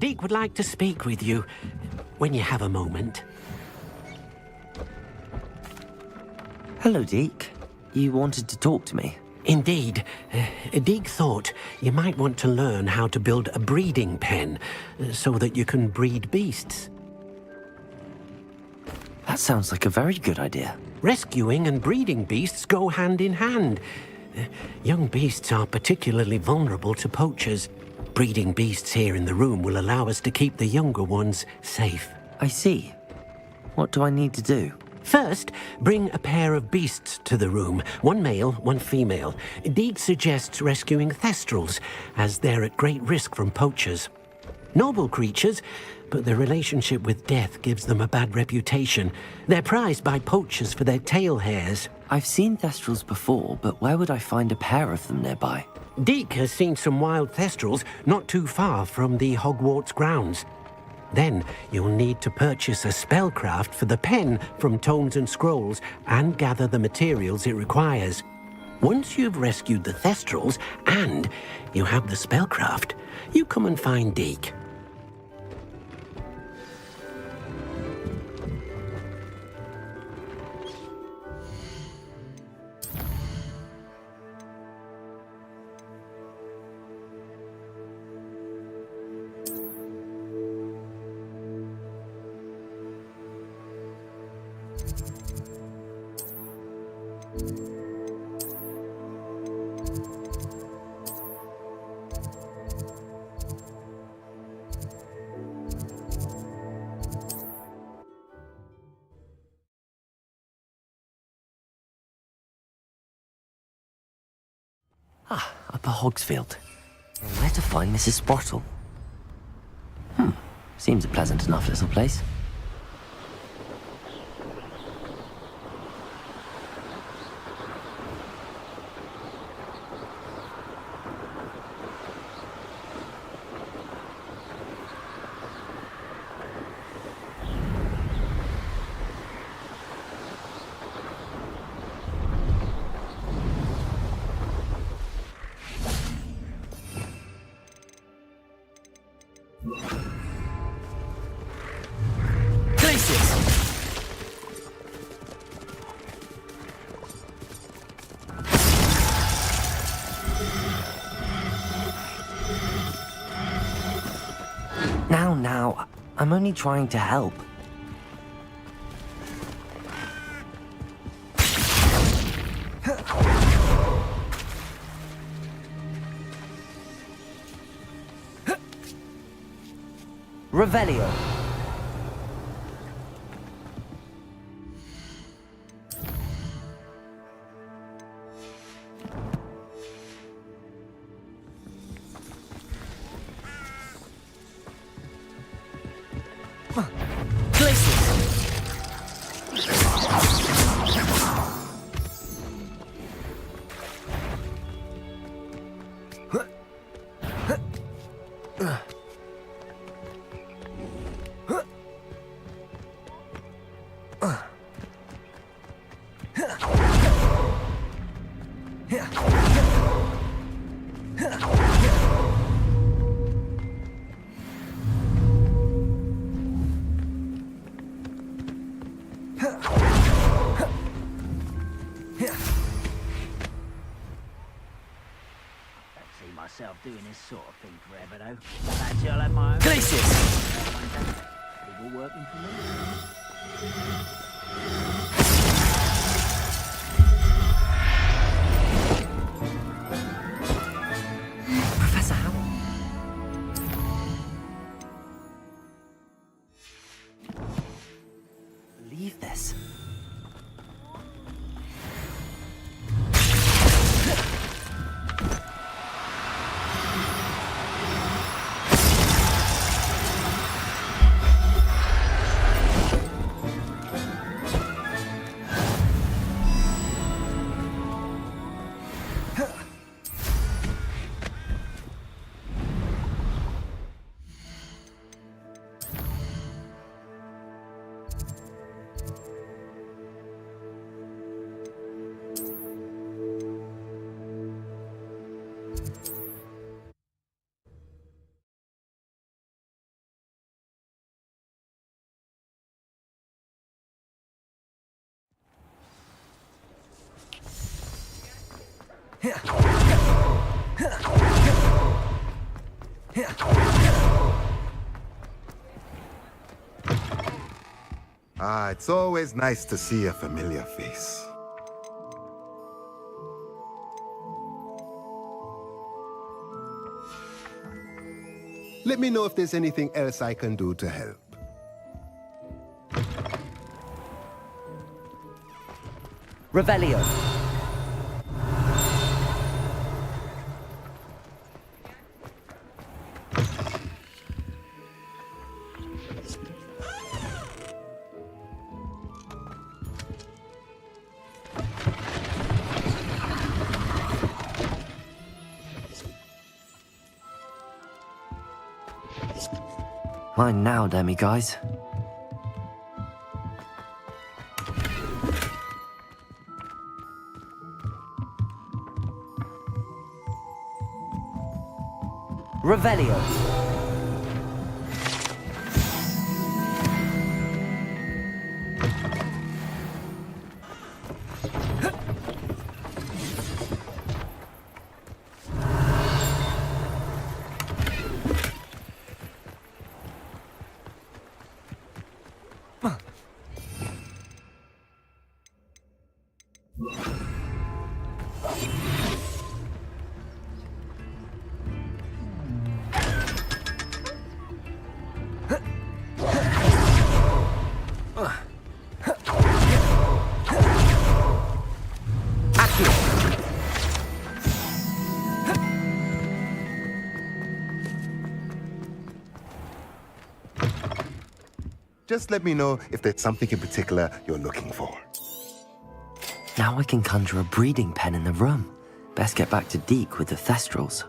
Deek would like to speak with you when you have a moment. Hello, Deek. You wanted to talk to me? Indeed. Deek thought you might want to learn how to build a breeding pen so that you can breed beasts. That sounds like a very good idea. Rescuing and breeding beasts go hand in hand. Young beasts are particularly vulnerable to poachers. Breeding beasts here in the room will allow us to keep the younger ones safe. I see. What do I need to do? First, bring a pair of beasts to the room. One male, one female. Deek suggests rescuing thestrals, as they're at great risk from poachers. Noble creatures, but their relationship with death gives them a bad reputation. They're prized by poachers for their tail hairs. I've seen thestrals before, but where would I find a pair of them nearby? Deek has seen some wild thestrals not too far from the Hogwarts grounds. Then you'll need to purchase a spellcraft for the pen from Tomes and Scrolls and gather the materials it requires. Once you've rescued the thestrals and you have the spellcraft, you come and find Deek. Upper Hogsfield. Where to find Mrs. Sportle? Seems a pleasant enough little place. Now, I'm only trying to help. Revelio. Myself doing this sort of thing forever, though. Actually, I'll have my own. Glacius! It's all working for me. Professor Howell. Leave this. Ah, it's always nice to see a familiar face. Let me know if there's anything else I can do to help. Revelio. Mine now, demi-guys. Revelio. Just let me know if there's something in particular you're looking for. Now I can conjure a breeding pen in the room. Best get back to Deek with the Thestrals.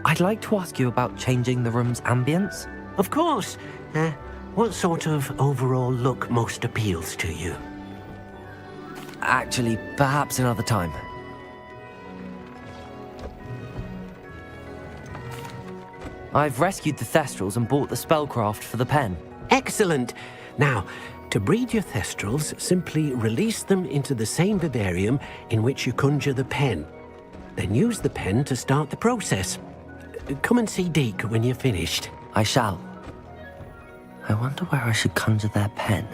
I'd like to ask you about changing the room's ambience. Of course. What sort of overall look most appeals to you? Actually, perhaps another time. I've rescued the Thestrals and bought the spellcraft for the pen. Excellent. Now, to breed your Thestrals, simply release them into the same vivarium in which you conjure the pen. Then use the pen to start the process. Come and see Deek when you're finished. I shall. I wonder where I should conjure their pen.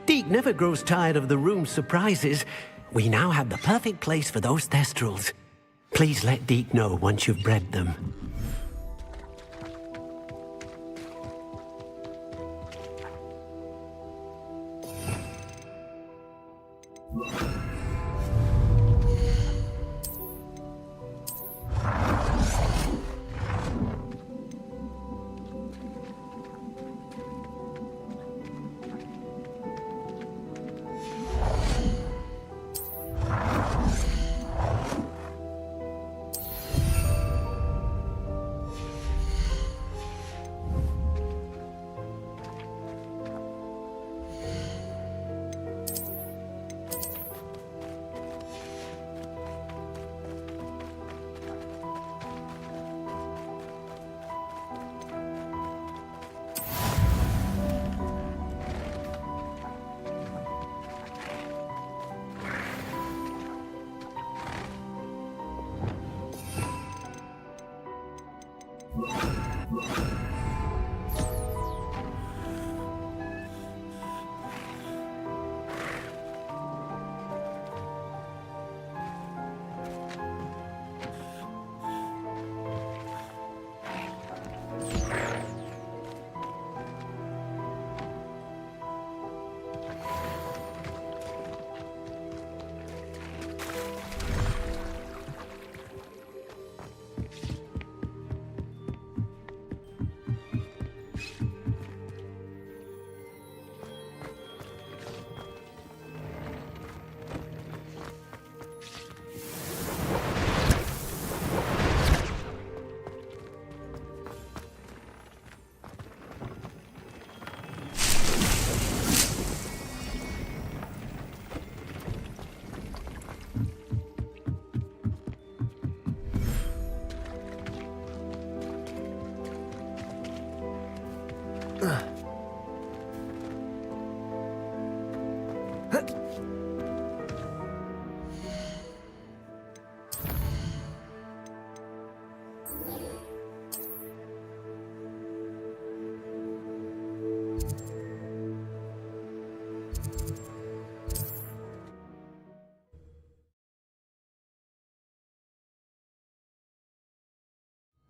Deek never grows tired of the room's surprises. We now have the perfect place for those Thestrals. Please let Deek know once you've bred them.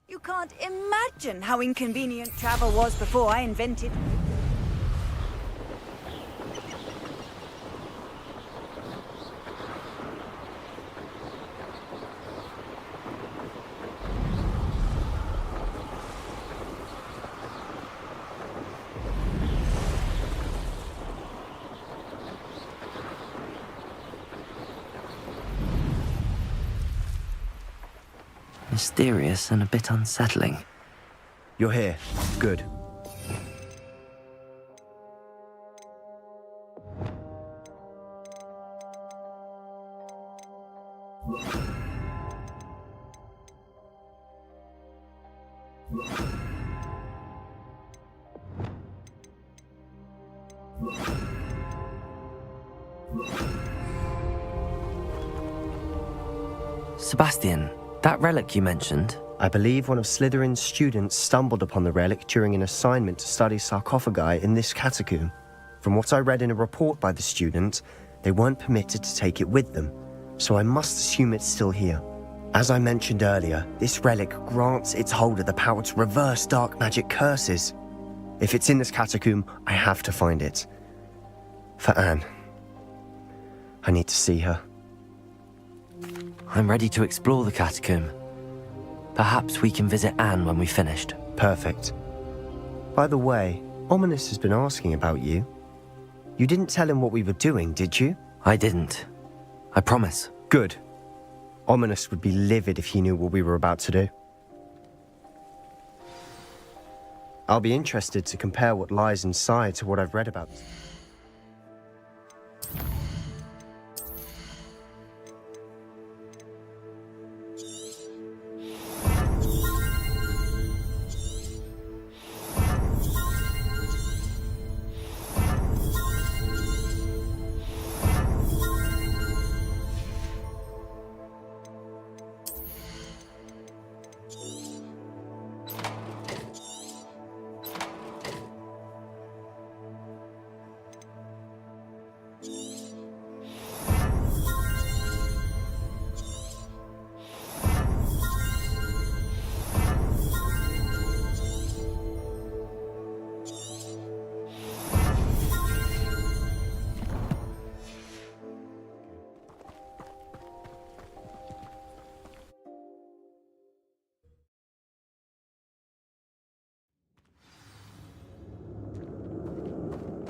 You can't imagine how inconvenient travel was before I invented. Mysterious and a bit unsettling. You're here. Good. Sebastian, that relic you mentioned, I believe one of Slytherin's students stumbled upon the relic during an assignment to study sarcophagi in this catacomb. From what I read in a report by the student, they weren't permitted to take it with them, so I must assume it's still here. As I mentioned earlier, this relic grants its holder the power to reverse dark magic curses. If it's in this catacomb, I have to find it. For Anne. I need to see her. I'm ready to explore the catacomb. Perhaps we can visit Anne when we've finished. Perfect. By the way, Ominous has been asking about you. You didn't tell him what we were doing, did you? I didn't. I promise. Good. Ominous would be livid if he knew what we were about to do. I'll be interested to compare what lies inside to what I've read about.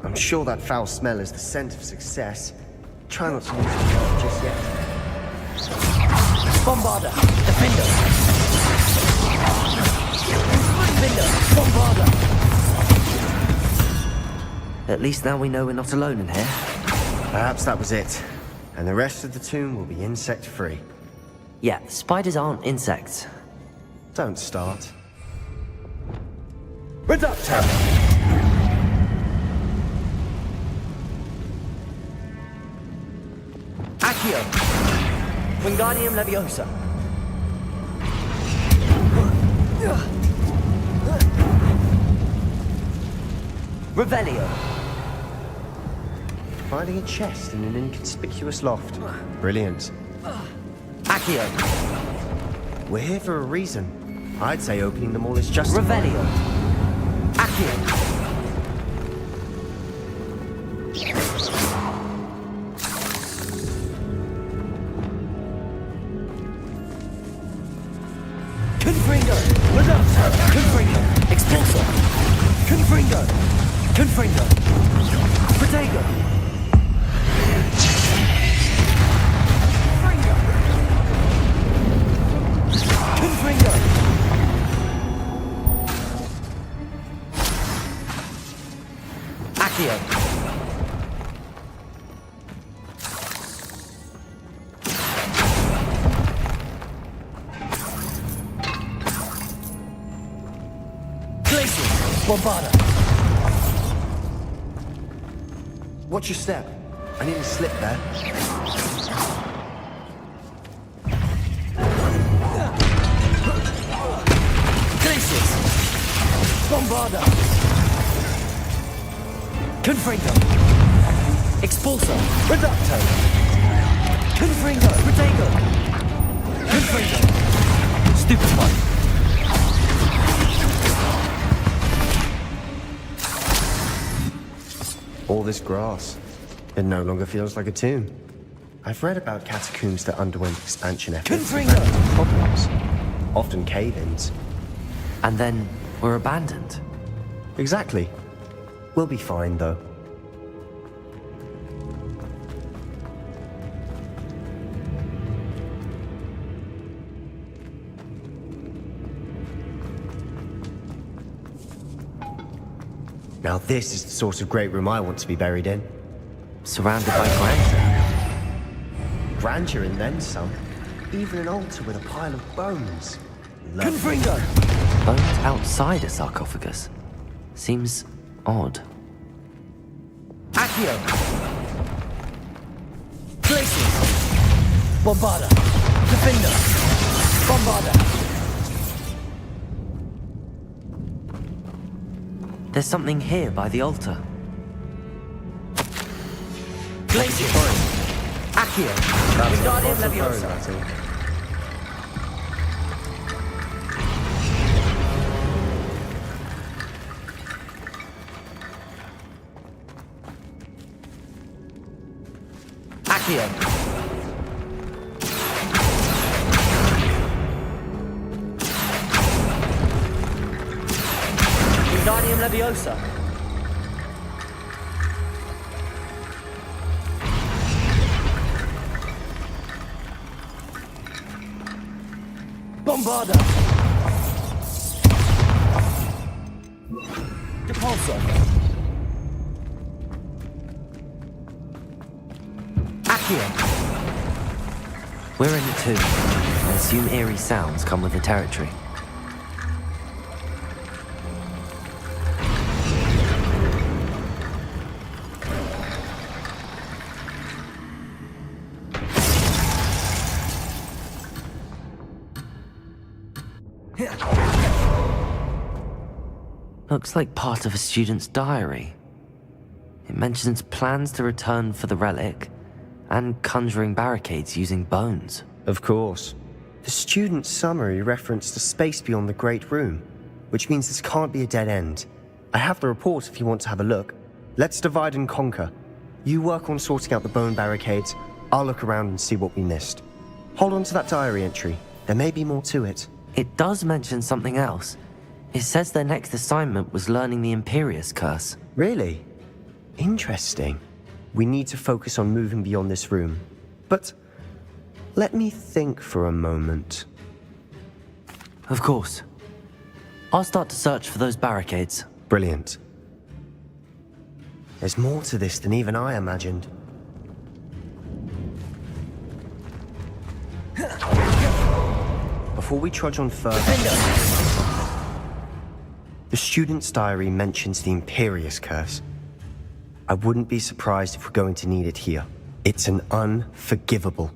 I'm sure that foul smell is the scent of success. Try not to lose it just yet. Bombarder! Defender! Defender! Bombarder! At least now we know we're not alone in here. Perhaps that was it. And the rest of the tomb will be insect-free. Yeah, spiders aren't insects. Don't start. Reductor! Accio! Wingardium Leviosa! Revelio! Finding a chest in an inconspicuous loft. Brilliant. Accio! We're here for a reason. I'd say opening them all is just Revelio! Accio! Confringo! Reductor! Confringo! Expulsor! Confringo! Confringo! Protego! Confringo! Accio! Bombarder! Watch your step. I nearly slipped there. Glacius! Bombarder! Confringo! Expulsor! Reducto! Confringo! Protego! Confringo! Stupefy! this grass. It no longer feels like a tomb. I've read about catacombs that underwent expansion efforts and ran into problems, often cave-ins. And then were abandoned. Exactly. We'll be fine, though. Now this is the sort of great room I want to be buried in. Surrounded by grandeur. Grandeur and then some. Even an altar with a pile of bones. Confringo! Bones outside a sarcophagus. Seems odd. Accio! Glacius! Bombarda! Defender! Bombarda! There's something here by the altar. Glacius! Accio! Wingardium Leviosa! I think. Accio! Wingardium Leviosa! Bombarda! Depulso! Accio! We're in it too. I assume eerie sounds come with the territory. Looks like part of a student's diary. It mentions plans to return for the relic and conjuring barricades using bones. Of course. The student's summary referenced a space beyond the Great Room, which means this can't be a dead end. I have the report if you want to have a look. Let's divide and conquer. You work on sorting out the bone barricades. I'll look around and see what we missed. Hold on to that diary entry. There may be more to it. It does mention something else. It says their next assignment was learning the Imperius Curse. Really? Interesting. We need to focus on moving beyond this room. But let me think for a moment. Of course. I'll start to search for those barricades. Brilliant. There's more to this than even I imagined. Before we trudge on further, the student's diary mentions the Imperius Curse. I wouldn't be surprised if we're going to need it here. It's an unforgivable,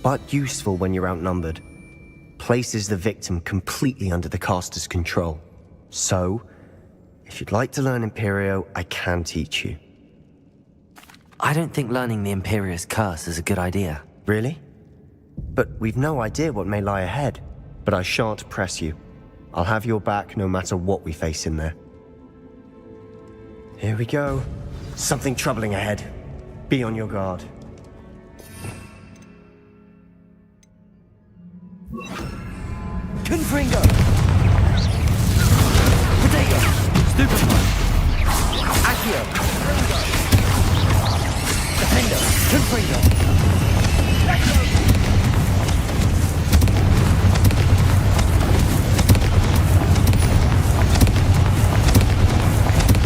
but useful when you're outnumbered. Places the victim completely under the caster's control. So, if you'd like to learn Imperio, I can teach you. I don't think learning the Imperius Curse is a good idea. Really? But we've no idea what may lie ahead. But I shan't press you. I'll have your back no matter what we face in there. Here we go. Something troubling ahead. Be on your guard. Confringo! Potato! Stupefy! Accio! Defender! Confringo!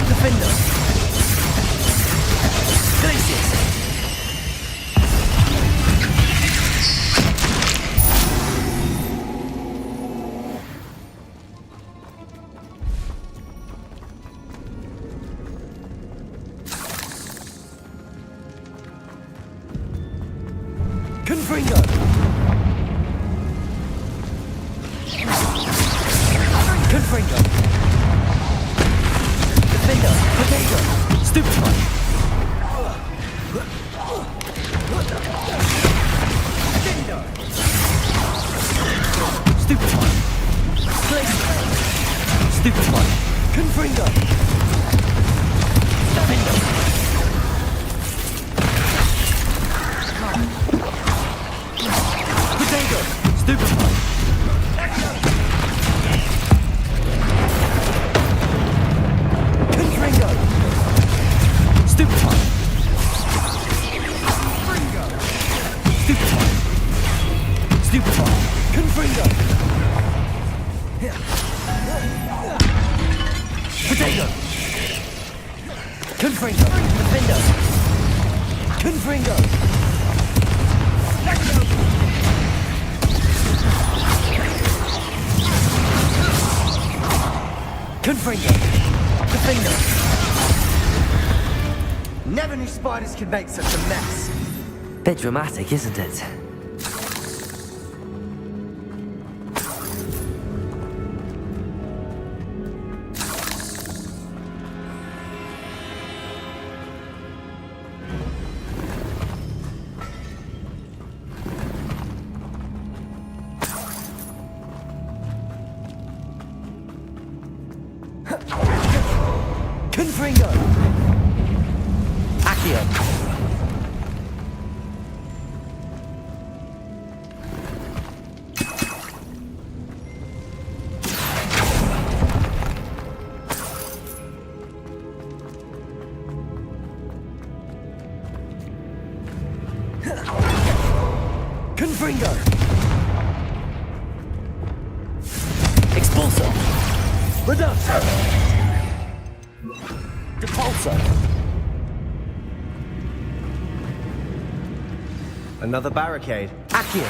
Defender! Glacius! Confringo! Confringo! Defender! Potato! Stupefy! Defender! Stupefy! Glacier! Stupefy! Confringo! Defender! Potato! Stupefy! Confringo! Stupefy! Stupefy! Stupefy! Confringo! Potato! Confringo! Defendo! Confringo! Confringo! Defendo! Never knew spiders could make such a mess. Bit dramatic, isn't it? Confringo! Accio! Confringo! Expulso! Reducto! Depulso! Another barricade. Accio!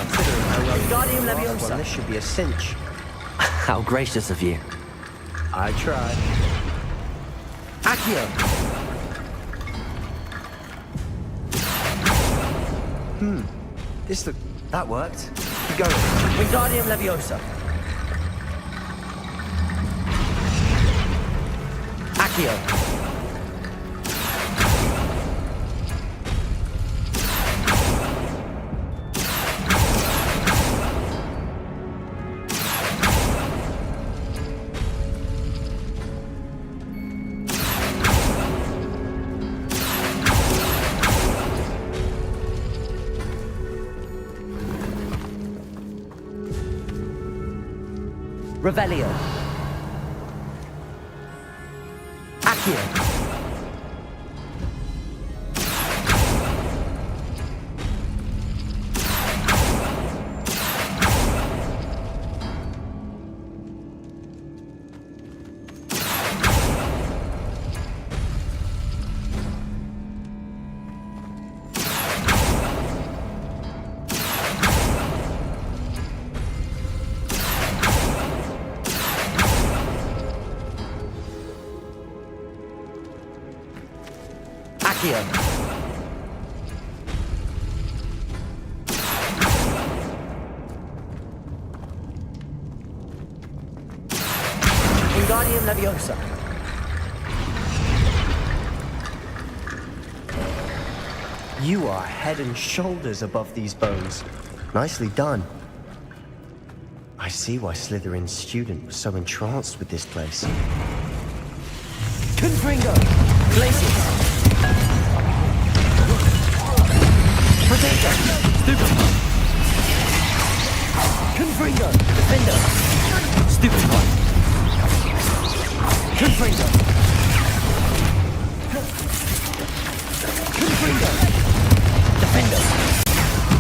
Wingardium Leviosa! Well, this should be a cinch. How gracious of you. I tried. Accio! That worked. Keep going. Wingardium Leviosa! Accio! Revelio. Accio. Accio. Wingardium Leviosa. You are head and shoulders above these bones. Nicely done. I see why Slytherin's student was so entranced with this place. Confringo. Glacius. Potato. Stupefy. Confringo. Defendo. Stupefy. Confringo. Confringo. Defendo.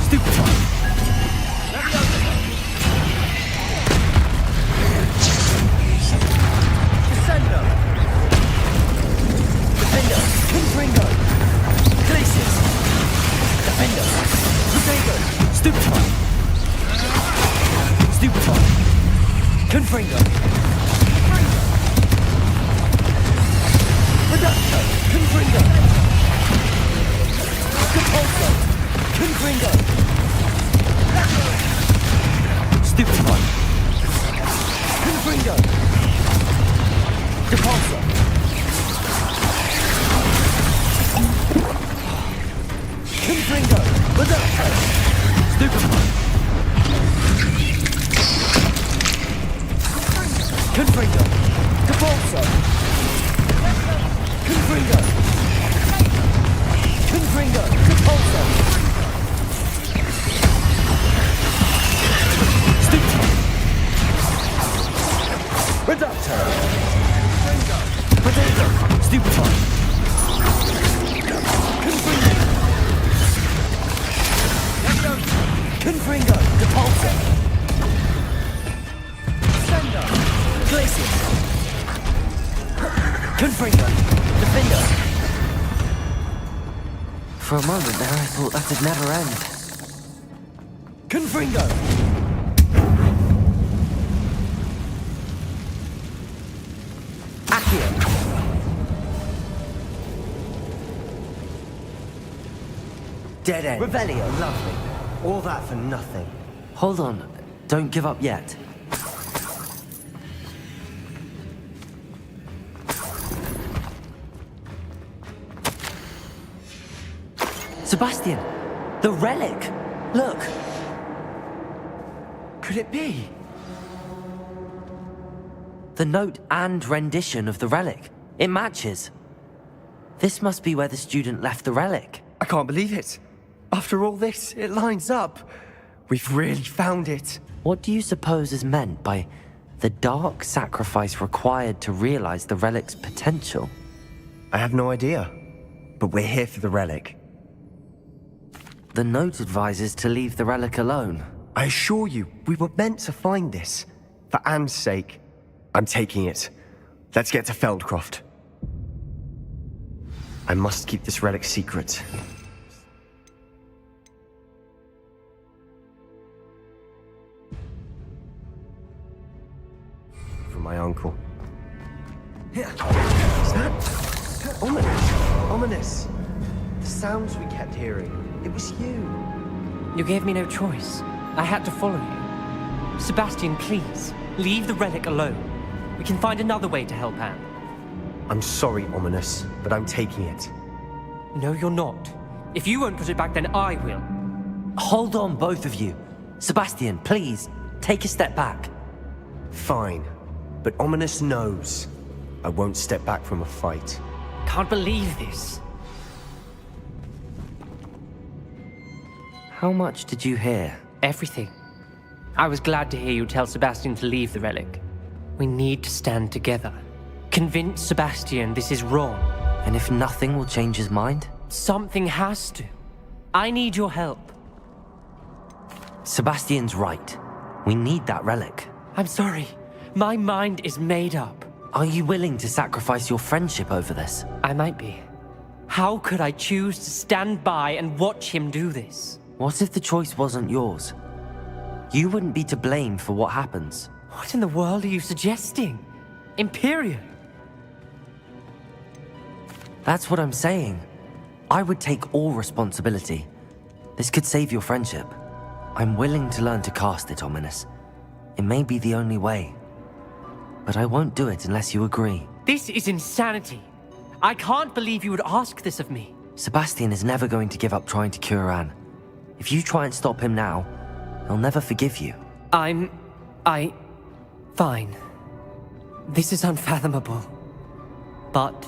Stupefy. Descendo. Defendo. Confringo. Glacius. Defendo. Potato. Stupefy. Stupefy. Confringo. Reducto. Confringo. Depulso. Confringo. Stupefy. Confringo. Depulso. Confringo. Reducto. Stupefy. Confringo. Depulso. Confringo. Confringo. Depulso. Depulsor. Sender. Glacius. Confringo. Defender. For a moment there, I thought that'd never end. Confringo. Accio. Dead end. Revelio. Lovely. All that for nothing. Hold on, don't give up yet. Sebastian! The relic! Look! Could it be? The note and rendition of the relic. It matches. This must be where the student left the relic. I can't believe it. After all this, it lines up. We've really found it. What do you suppose is meant by the dark sacrifice required to realize the relic's potential? I have no idea. But we're here for the relic. The note advises to leave the relic alone. I assure you, we were meant to find this. For Anne's sake. I'm taking it. Let's get to Feldcroft. I must keep this relic secret. From my uncle. Is that ominous? Ominous. The sounds we kept hearing. It was you. You gave me no choice. I had to follow you. Sebastian, please, leave the relic alone. We can find another way to help Anne. I'm sorry, Ominous, but I'm taking it. No, you're not. If you won't put it back, then I will. Hold on, both of you. Sebastian, please, take a step back. Fine, but Ominous knows I won't step back from a fight. Can't believe this. How much did you hear? Everything. I was glad to hear you tell Sebastian to leave the relic. We need to stand together. Convince Sebastian this is wrong. And if nothing will change his mind? Something has to. I need your help. Sebastian's right. We need that relic. I'm sorry. My mind is made up. Are you willing to sacrifice your friendship over this? I might be. How could I choose to stand by and watch him do this? What if the choice wasn't yours? You wouldn't be to blame for what happens. What in the world are you suggesting? Imperio? That's what I'm saying. I would take all responsibility. This could save your friendship. I'm willing to learn to cast it, Ominous. It may be the only way. But I won't do it unless you agree. This is insanity. I can't believe you would ask this of me. Sebastian is never going to give up trying to cure Anne. If you try and stop him now, he'll never forgive you. Fine. This is unfathomable. But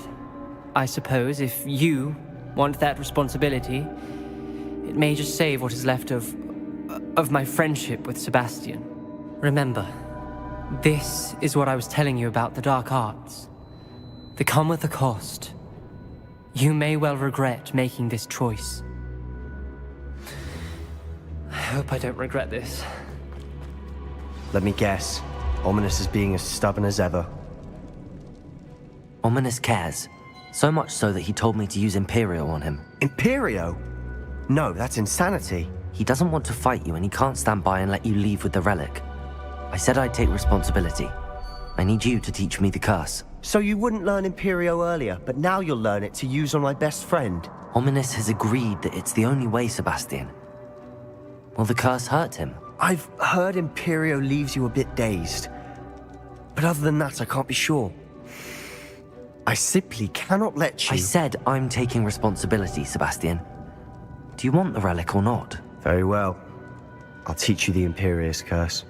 I suppose if you want that responsibility, it may just save what is left of my friendship with Sebastian. Remember, this is what I was telling you about the dark arts. They come with a cost. You may well regret making this choice. I hope I don't regret this. Let me guess. Ominous is being as stubborn as ever. Ominous cares. So much so that he told me to use Imperio on him. Imperio? No, that's insanity. He doesn't want to fight you and he can't stand by and let you leave with the relic. I said I'd take responsibility. I need you to teach me the curse. So you wouldn't learn Imperio earlier, but now you'll learn it to use on my best friend. Ominous has agreed that it's the only way, Sebastian. Will the curse hurt him? I've heard Imperio leaves you a bit dazed. But other than that, I can't be sure. I simply cannot let you... I said I'm taking responsibility, Sebastian. Do you want the relic or not? Very well. I'll teach you the Imperius Curse.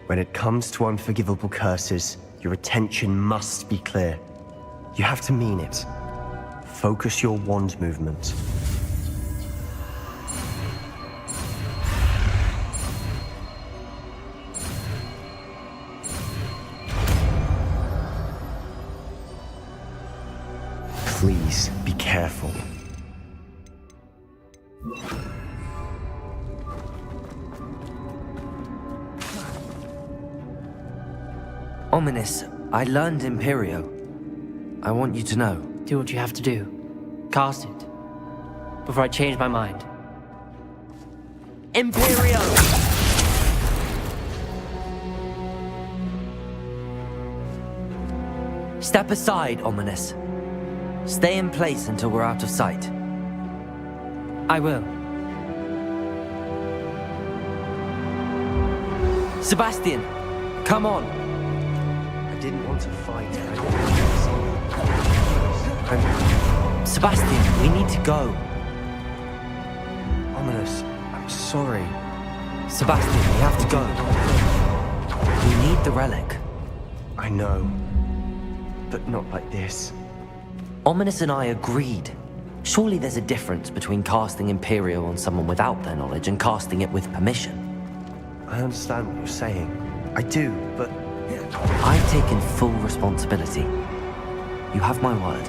When it comes to unforgivable curses, your attention must be clear. You have to mean it. Focus your wand movement. Please be careful. Ominous, I learned Imperio. I want you to know. Do what you have to do. Cast it. Before I change my mind. Imperio! Step aside, Ominous. Stay in place until we're out of sight. I will. Sebastian, come on. I didn't want to fight. I didn't want to see. Sebastian, we need to go. Ominous, I'm sorry. Sebastian, we have to go. We need the relic. I know. But not like this. Ominous and I agreed. Surely there's a difference between casting Imperio on someone without their knowledge and casting it with permission. I understand what you're saying. I do, but... I've taken full responsibility. You have my word.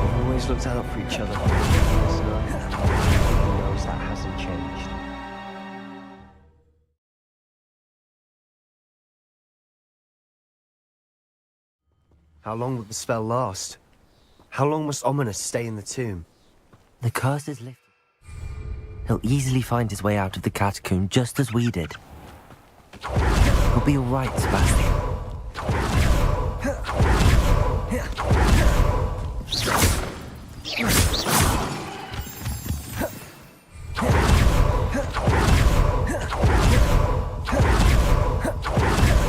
We've always looked out for each other. He knows that hasn't changed. How long will the spell last? How long must Ominous stay in the tomb? The curse is lifted. He'll easily find his way out of the catacomb just as we did. He'll be all right, Sebastian.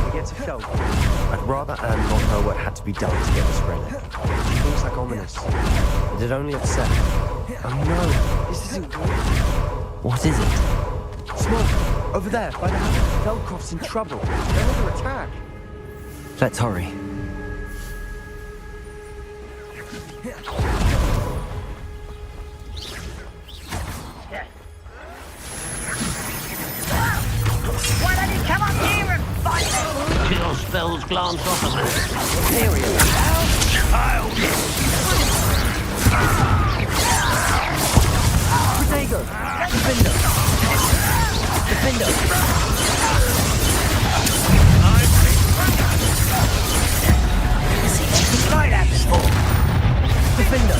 We get to Fel. I'd rather Anne not know what had to be done to get this relic. She thinks like Ominous. And it only upset her. Oh no, this isn't good. What is it? Smoke! Over there, by the hammer. Velcroft's in trouble. They're under attack. Let's hurry. Why don't you come up here and fight me? Your spells glance off of us. Imperial. Child! Protego! Defender! Defender! See anything like that before? Defender!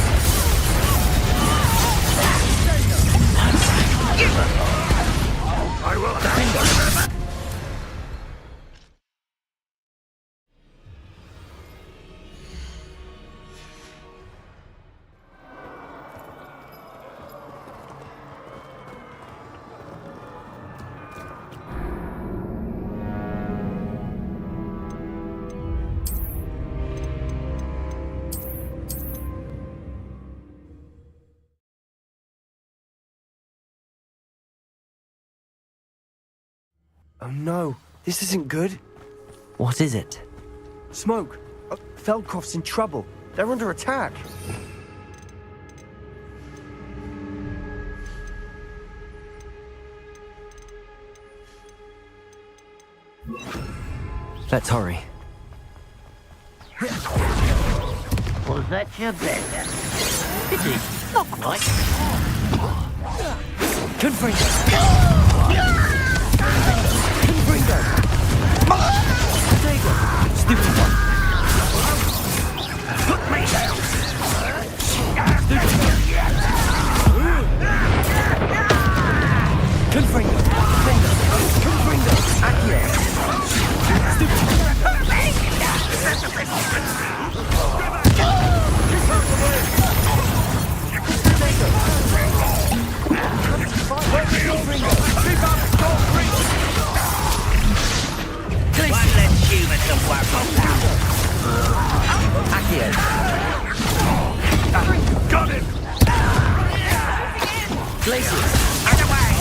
I will Defender! Oh no, this isn't good. What is it? Smoke! Velcroft's in trouble. They're under attack. Let's hurry. Was that your bed? It is. Not quite. Confringo! Confringo! Protego! Stupid one! Put me down! Confringo! Defender! Confringo! Accio! Stupid one! One less human to work on now. Accio! Got him! Glacius! Underway!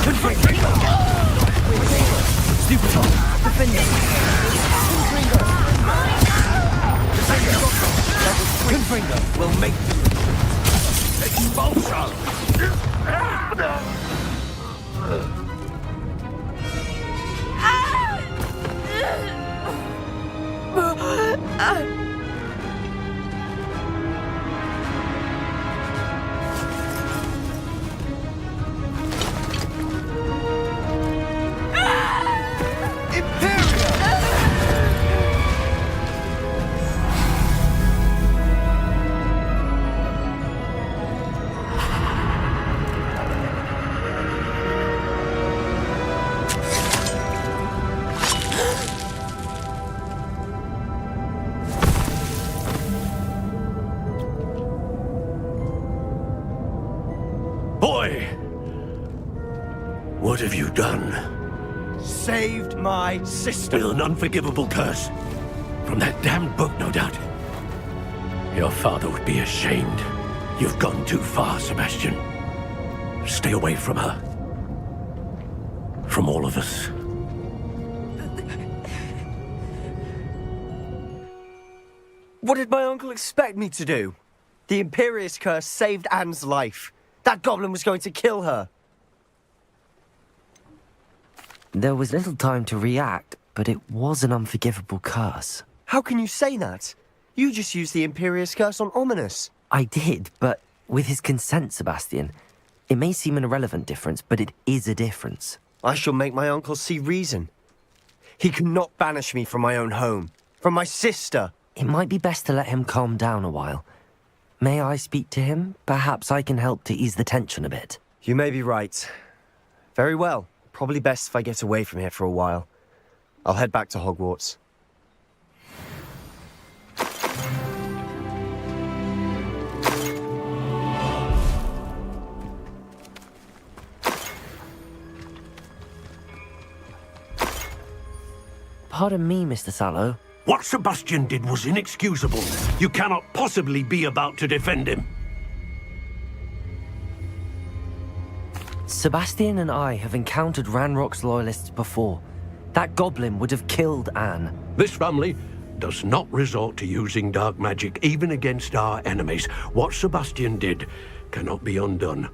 Confringo! Stupid one! Defender! Confringo! Will make Expulsion! What have you done? Saved my sister. With an unforgivable curse. From that damned book, no doubt. Your father would be ashamed. You've gone too far, Sebastian. Stay away from her. From all of us. What did my uncle expect me to do? The Imperius Curse saved Anne's life. That goblin was going to kill her. There was little time to react, but it was an unforgivable curse. How can you say that? You just used the Imperius Curse on Ominous. I did, but with his consent, Sebastian. It may seem an irrelevant difference, but it is a difference. I shall make my uncle see reason. He cannot banish me from my own home, from my sister. It might be best to let him calm down a while. May I speak to him? Perhaps I can help to ease the tension a bit. You may be right. Very well. Probably best if I get away from here for a while. I'll head back to Hogwarts. Pardon me, Mr. Sallow. What Sebastian did was inexcusable. You cannot possibly be about to defend him. Sebastian and I have encountered Ranrock's loyalists before. That goblin would have killed Anne. This family does not resort to using dark magic even against our enemies. What Sebastian did cannot be undone.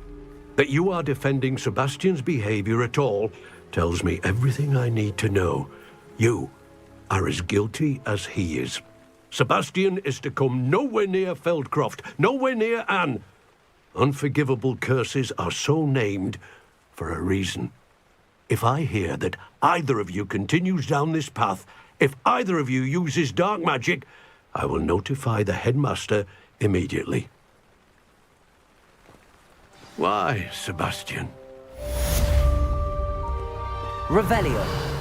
That you are defending Sebastian's behavior at all tells me everything I need to know. You are as guilty as he is. Sebastian is to come nowhere near Feldcroft, nowhere near Anne. Unforgivable curses are so named for a reason. If I hear that either of you continues down this path, if either of you uses dark magic, I will notify the headmaster immediately. Why, Sebastian? Revelio.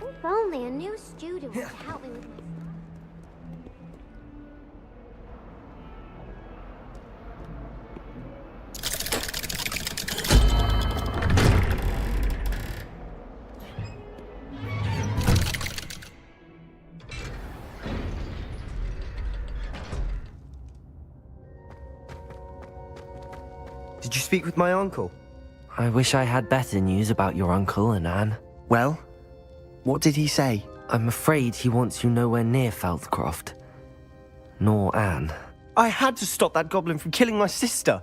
If only a new student would help me with my... Did you speak with my uncle? I wish I had better news about your uncle and Anne. Well, what did he say? I'm afraid he wants you nowhere near Feldcroft. Nor Anne. I had to stop that goblin from killing my sister.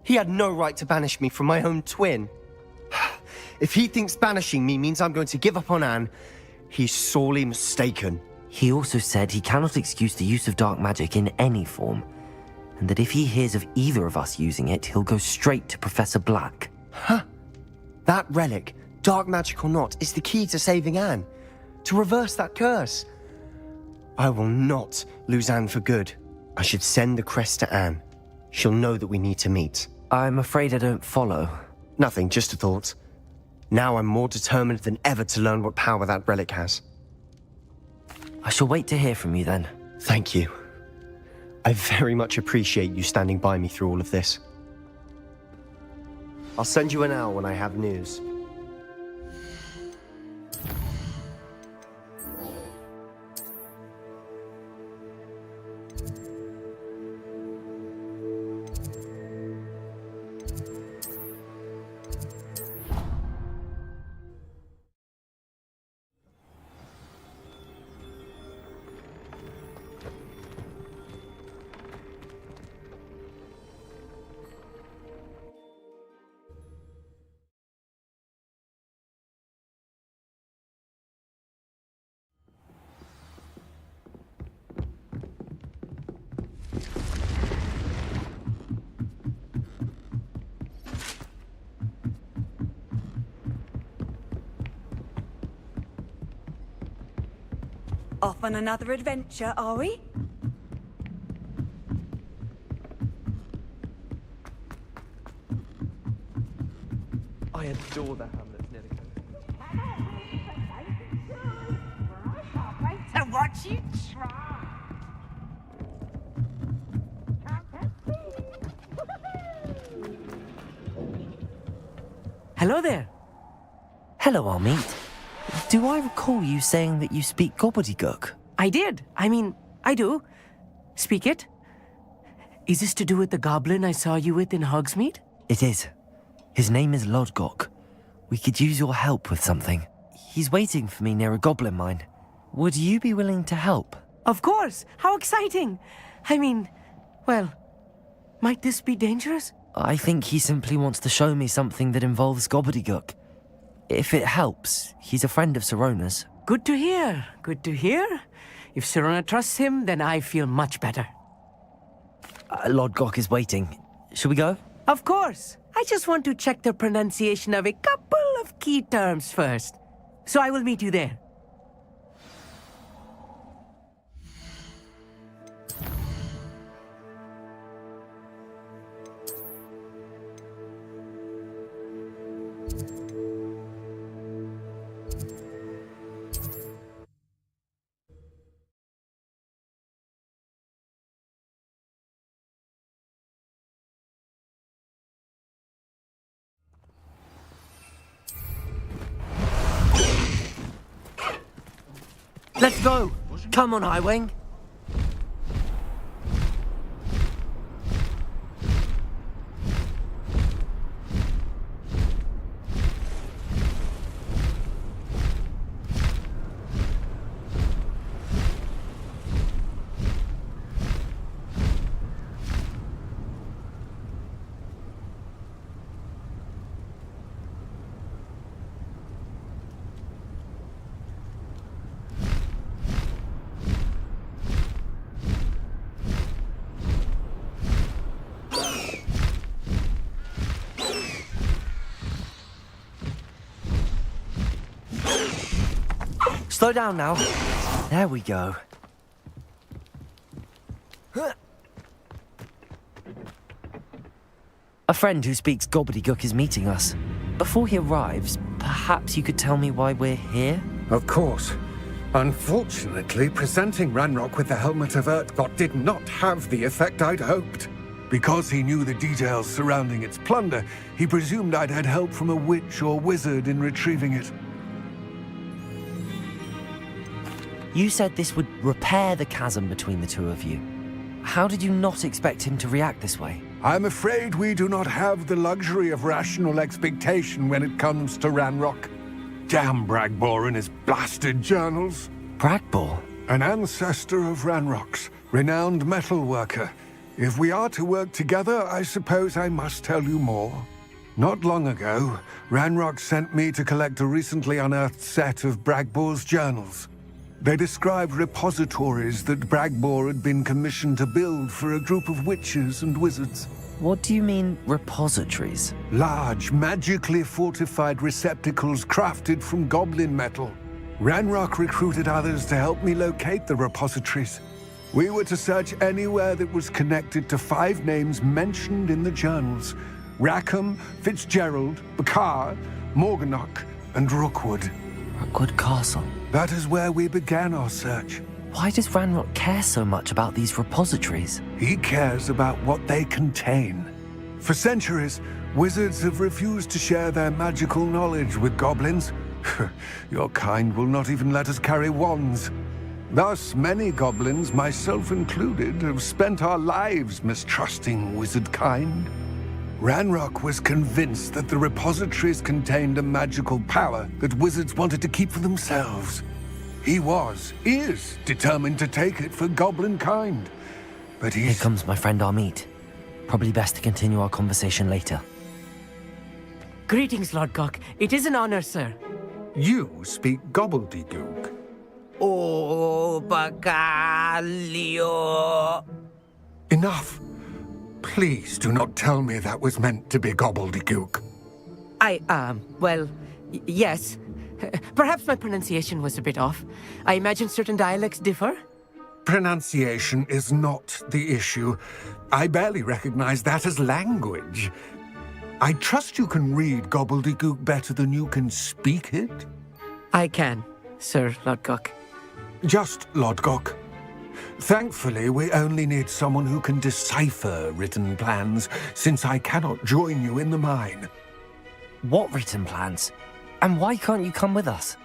He had no right to banish me from my own twin. If he thinks banishing me means I'm going to give up on Anne, he's sorely mistaken. He also said he cannot excuse the use of dark magic in any form, and that if he hears of either of us using it, he'll go straight to Professor Black. Huh? That relic, dark magic or not, is the key to saving Anne. To reverse that curse. I will not lose Anne for good. I should send the crest to Anne. She'll know that we need to meet. I'm afraid I don't follow. Nothing, just a thought. Now I'm more determined than ever to learn what power that relic has. I shall wait to hear from you then. Thank you. I very much appreciate you standing by me through all of this. I'll send you an owl when I have news. Off on another adventure, are we? I adore the hamlets near the coast. To watch you try. Hello there. Hello, Amit. Do I recall you saying that you speak gobbledygook? I did. I do. Speak it. Is this to do with the goblin I saw you with in Hogsmeade? It is. His name is Lodgok. We could use your help with something. He's waiting for me near a goblin mine. Would you be willing to help? Of course. How exciting. Well, might this be dangerous? I think he simply wants to show me something that involves gobbledygook. If it helps, he's a friend of Sirona's. Good to hear. Good to hear. If Sirona trusts him, then I feel much better. Lodgok is waiting. Shall we go? Of course. I just want to check the pronunciation of a couple of key terms first. So I will meet you there. Let's go! Come on, Highwing! Slow down now. There we go. A friend who speaks gobbledygook is meeting us. Before he arrives, perhaps you could tell me why we're here? Of course. Unfortunately, presenting Ranrock with the Helmet of Urtkot did not have the effect I'd hoped. Because he knew the details surrounding its plunder, he presumed I'd had help from a witch or wizard in retrieving it. You said this would repair the chasm between the two of you. How did you not expect him to react this way? I'm afraid we do not have the luxury of rational expectation when it comes to Ranrock. Damn Bragbor and his blasted journals. Bragbor? An ancestor of Ranrock's, renowned metal worker. If we are to work together, I suppose I must tell you more. Not long ago, Ranrock sent me to collect a recently unearthed set of Bragbor's journals. They described repositories that Bragbor had been commissioned to build for a group of witches and wizards. What do you mean, repositories? Large, magically fortified receptacles crafted from goblin metal. Ranrock recruited others to help me locate the repositories. We were to search anywhere that was connected to 5 names mentioned in the journals: Rackham, Fitzgerald, Bakar, Morganach, and Rookwood. Rookwood Castle. That is where we began our search. Why does Ranrock care so much about these repositories? He cares about what they contain. For centuries, wizards have refused to share their magical knowledge with goblins. Your kind will not even let us carry wands. Thus, many goblins, myself included, have spent our lives mistrusting wizard kind. Ranrock was convinced that the repositories contained a magical power that wizards wanted to keep for themselves. He is determined to take it for goblin kind. But Here comes my friend Amit. Probably best to continue our conversation later. Greetings, Lodgok. It is an honor, sir. You speak gobbledygook. Oh, Bacalio. Enough. Please do not tell me that was meant to be gobbledygook. Well, yes. Perhaps my pronunciation was a bit off. I imagine certain dialects differ? Pronunciation is not the issue. I barely recognize that as language. I trust you can read gobbledygook better than you can speak it? I can, Sir Lodgok. Just Lodgok. Thankfully, we only need someone who can decipher written plans, since I cannot join you in the mine. What written plans? And why can't you come with us?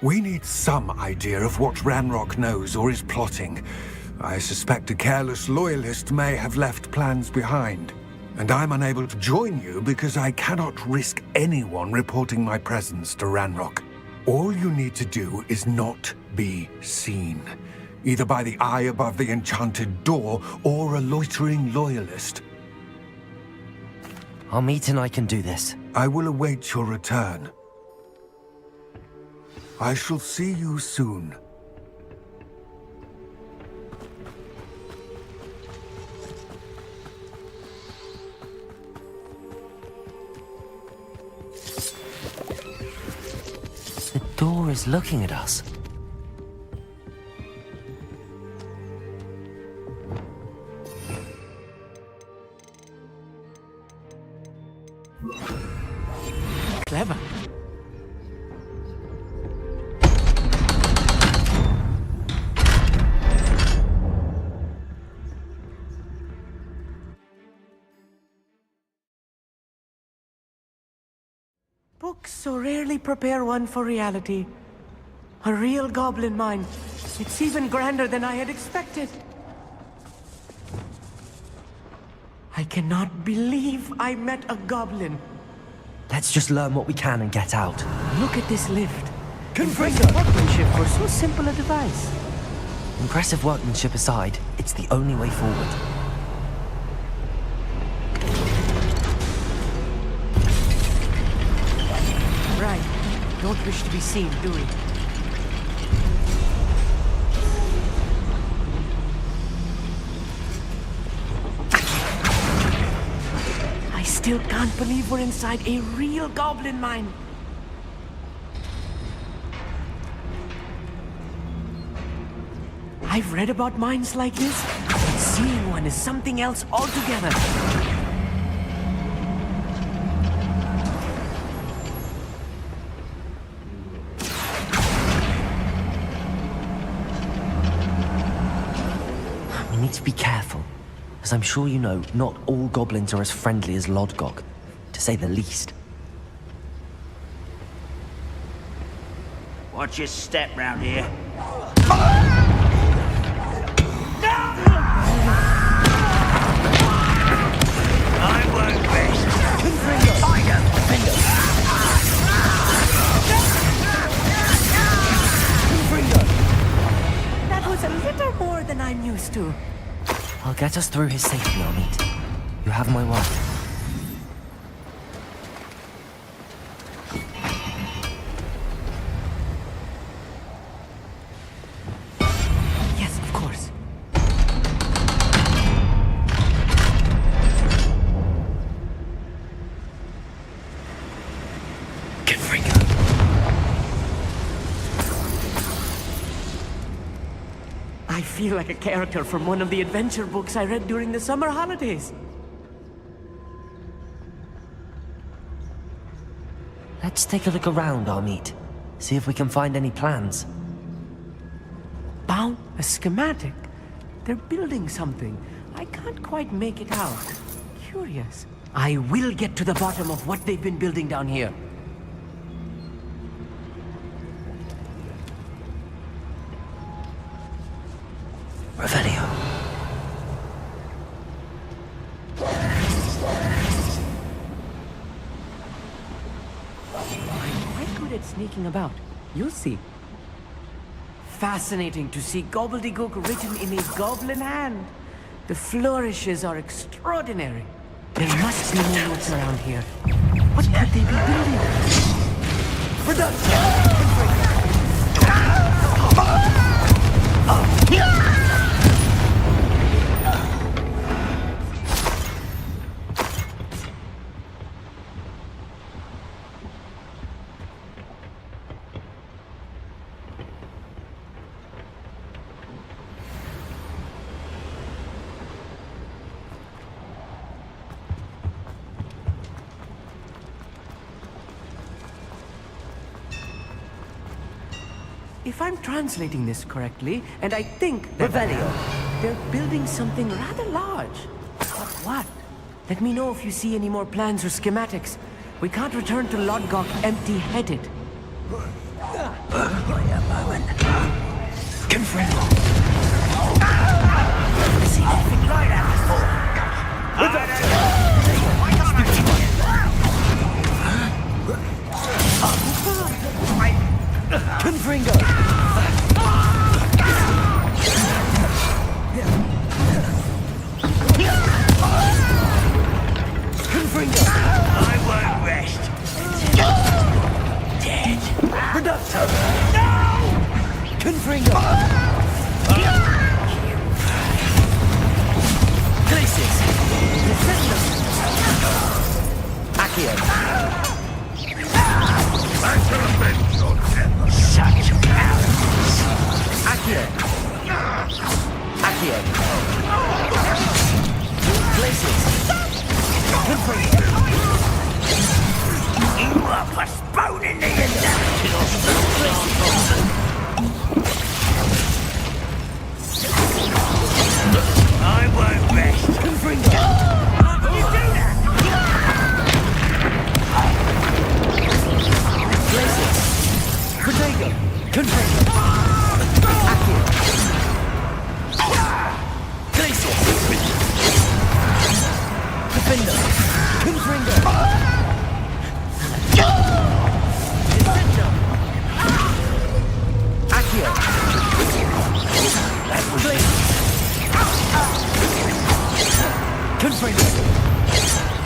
We need some idea of what Ranrock knows or is plotting. I suspect a careless loyalist may have left plans behind. And I'm unable to join you because I cannot risk anyone reporting my presence to Ranrock. All you need to do is not be seen, either by the eye above the enchanted door or a loitering loyalist. Amit and I can do this. I will await your return. I shall see you soon. The door is looking at us. Clever. Books so rarely prepare one for reality. A real goblin mine. It's even grander than I had expected. I cannot believe I met a goblin. Let's just learn what we can and get out. Look at this lift. Impressive workmanship for so simple a device. Impressive workmanship aside, it's the only way forward. Right. Don't wish to be seen, do we? I still can't believe we're inside a real goblin mine. I've read about mines like this, but seeing one is something else altogether. We need to be careful. As I'm sure you know, not all goblins are as friendly as Lodgok, to say the least. Watch your step round here. I work best. That was a little more than I'm used to. I'll get us through his safety, Amit. You have my word. Yes, of course. I feel like a character from one of the adventure books I read during the summer holidays. Let's take a look around, Amit. See if we can find any plans. Bound a schematic. They're building something. I can't quite make it out. Curious. I will get to the bottom of what they've been building down here. Revelio. I'm quite good at sneaking about. You'll see. Fascinating to see gobbledygook written in a goblin hand. The flourishes are extraordinary. There must be more notes around here. What could they be building? if I'm translating this correctly, and I think that they're building something rather large. But what? Let me know if you see any more plans or schematics. We can't return to Lodgok empty-headed.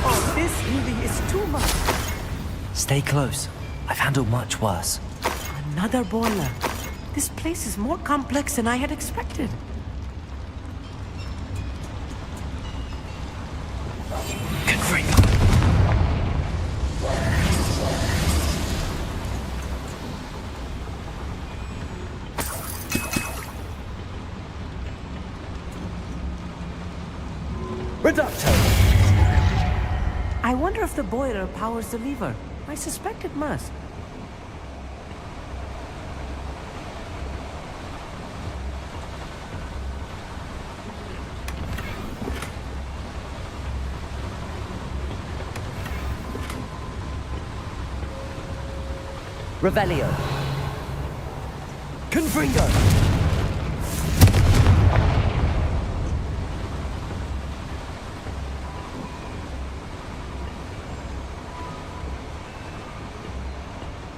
Oh, this really is too much. Stay close. I've handled much worse. Another boiler. This place is more complex than I had expected. I wonder if the boiler powers the lever. I suspect it must. Revelio. Confringo.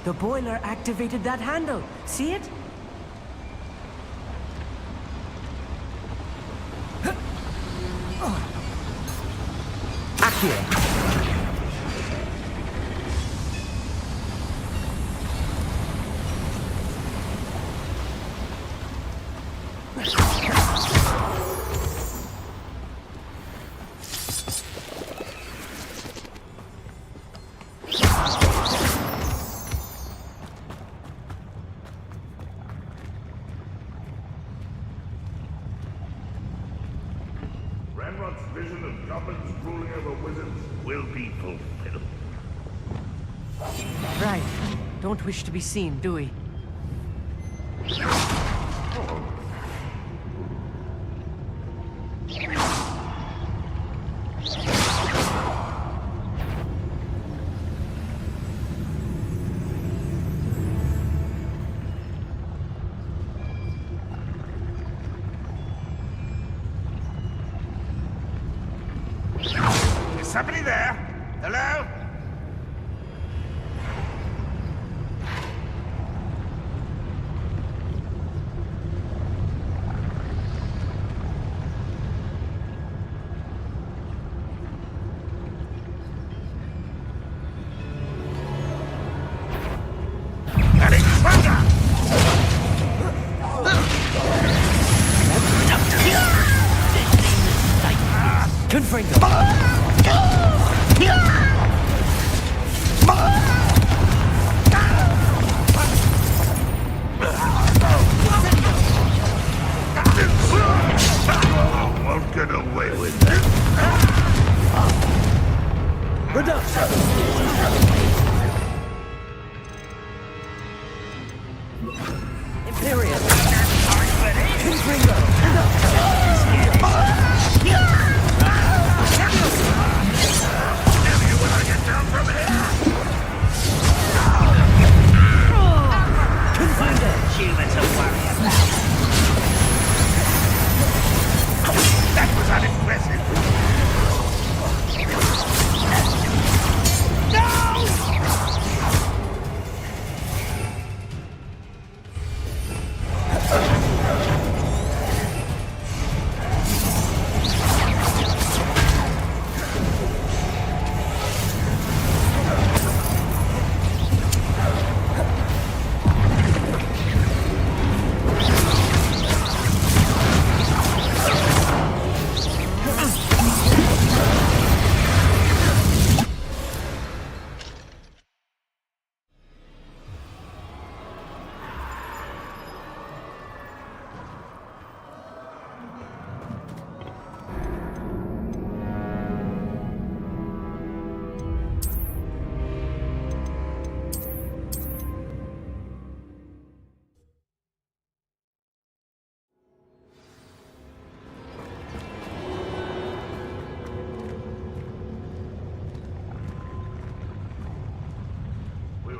The boiler activated that handle. See it? Accio. Vision of goblins ruling over wizards will be fulfilled. Right. Don't wish to be seen, do we? Is somebody there? Hello? Won't get away with that. Period. Confringo. Human to worry about. That was unimpressive.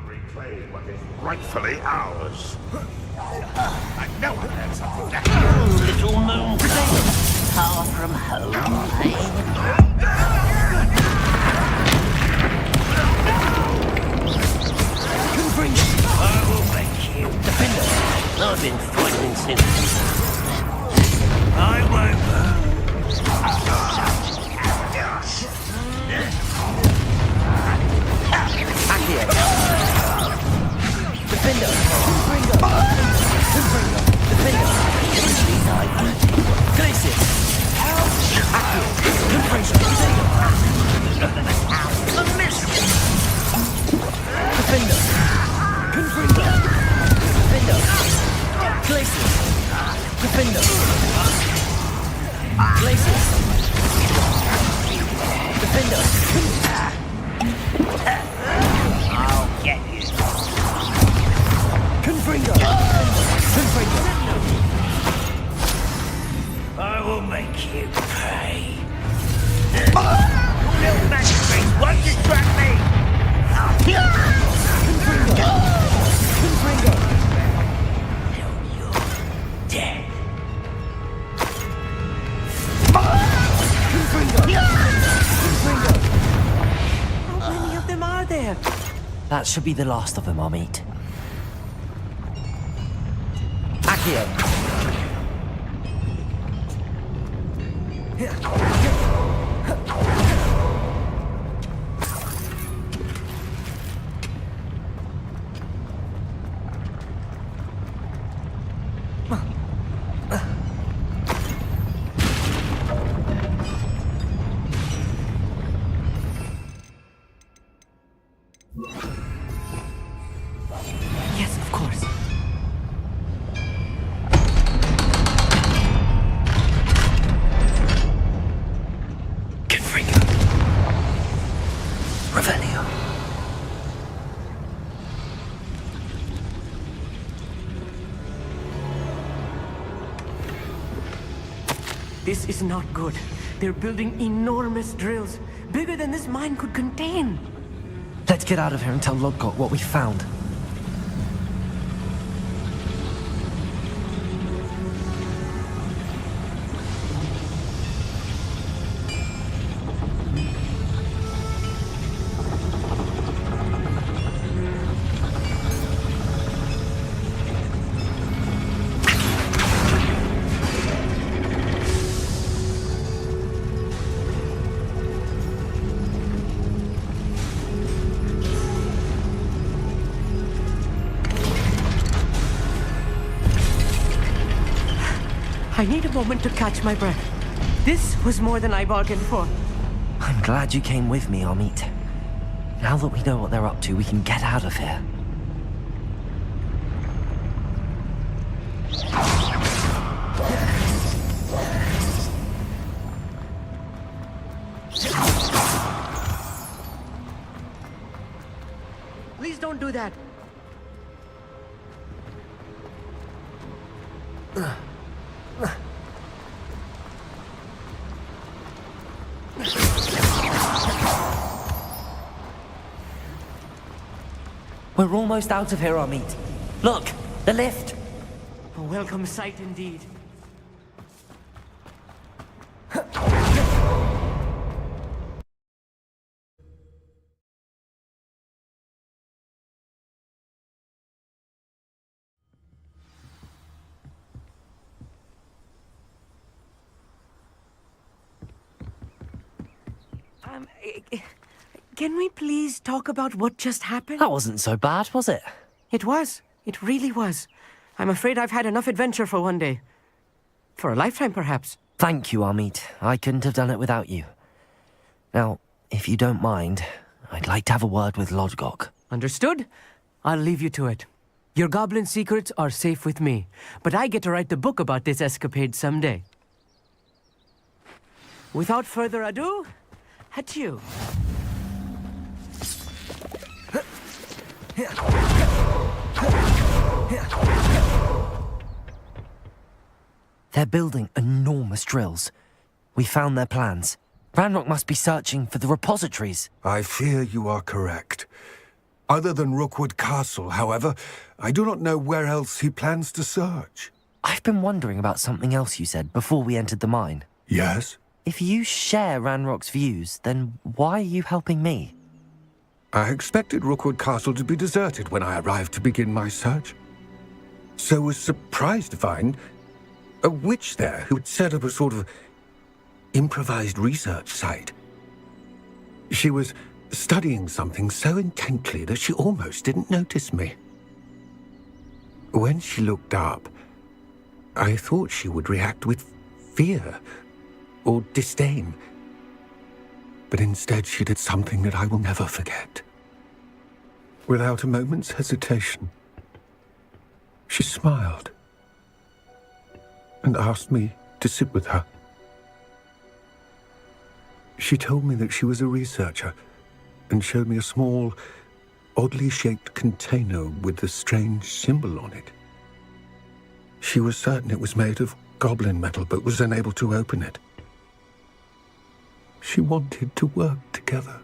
Reclaim what is rightfully ours. I know I've had something to happen. Little moon potato. Far from home, eh? I will make you defender. I've been fighting since. I won't. Accio. Defender. Confringo. Confringo. Defender. Glacius. Accio. Confringo. A miss. Defender. Confringo. Defender. Glacius. Defender. Glacius. Defender. I'll get you. Confringo. Confringo. I will make you pay. Your little magic tricks won't distract me. Confringo. Confringo. Till you're dead. Confringo. Confringo. How many of them are there? That should be the last of them, I'll meet. Accio. Yes, of course. Confringo. Revelio. This is not good. They're building enormous drills, bigger than this mine could contain. Let's get out of here and tell Lodgok what we found. I need a moment to catch my breath. This was more than I bargained for. I'm glad you came with me, Amit. Now that we know what they're up to, we can get out of here. Please don't do that. We're almost out of here, Amit. Look, the lift. A welcome sight indeed. Can we please talk about what just happened? That wasn't so bad, was it? It was. It really was. I'm afraid I've had enough adventure for one day. For a lifetime, perhaps. Thank you, Amit. I couldn't have done it without you. Now, if you don't mind, I'd like to have a word with Lodgok. Understood? I'll leave you to it. Your goblin secrets are safe with me, but I get to write the book about this escapade someday. Without further ado, adieu. They're building enormous drills. We found their plans. Ranrock must be searching for the repositories. I fear you are correct. Other than Rookwood Castle, however, I do not know where else he plans to search. I've been wondering about something else you said before we entered the mine. Yes? If you share Ranrock's views, then why are you helping me? I expected Rookwood Castle to be deserted when I arrived to begin my search. So was surprised to find a witch there who had set up a sort of improvised research site. She was studying something so intently that she almost didn't notice me. When she looked up, I thought she would react with fear or disdain. But instead she did something that I will never forget. Without a moment's hesitation, she smiled and asked me to sit with her. She told me that she was a researcher and showed me a small, oddly shaped container with a strange symbol on it. She was certain it was made of goblin metal, but was unable to open it. She wanted to work together.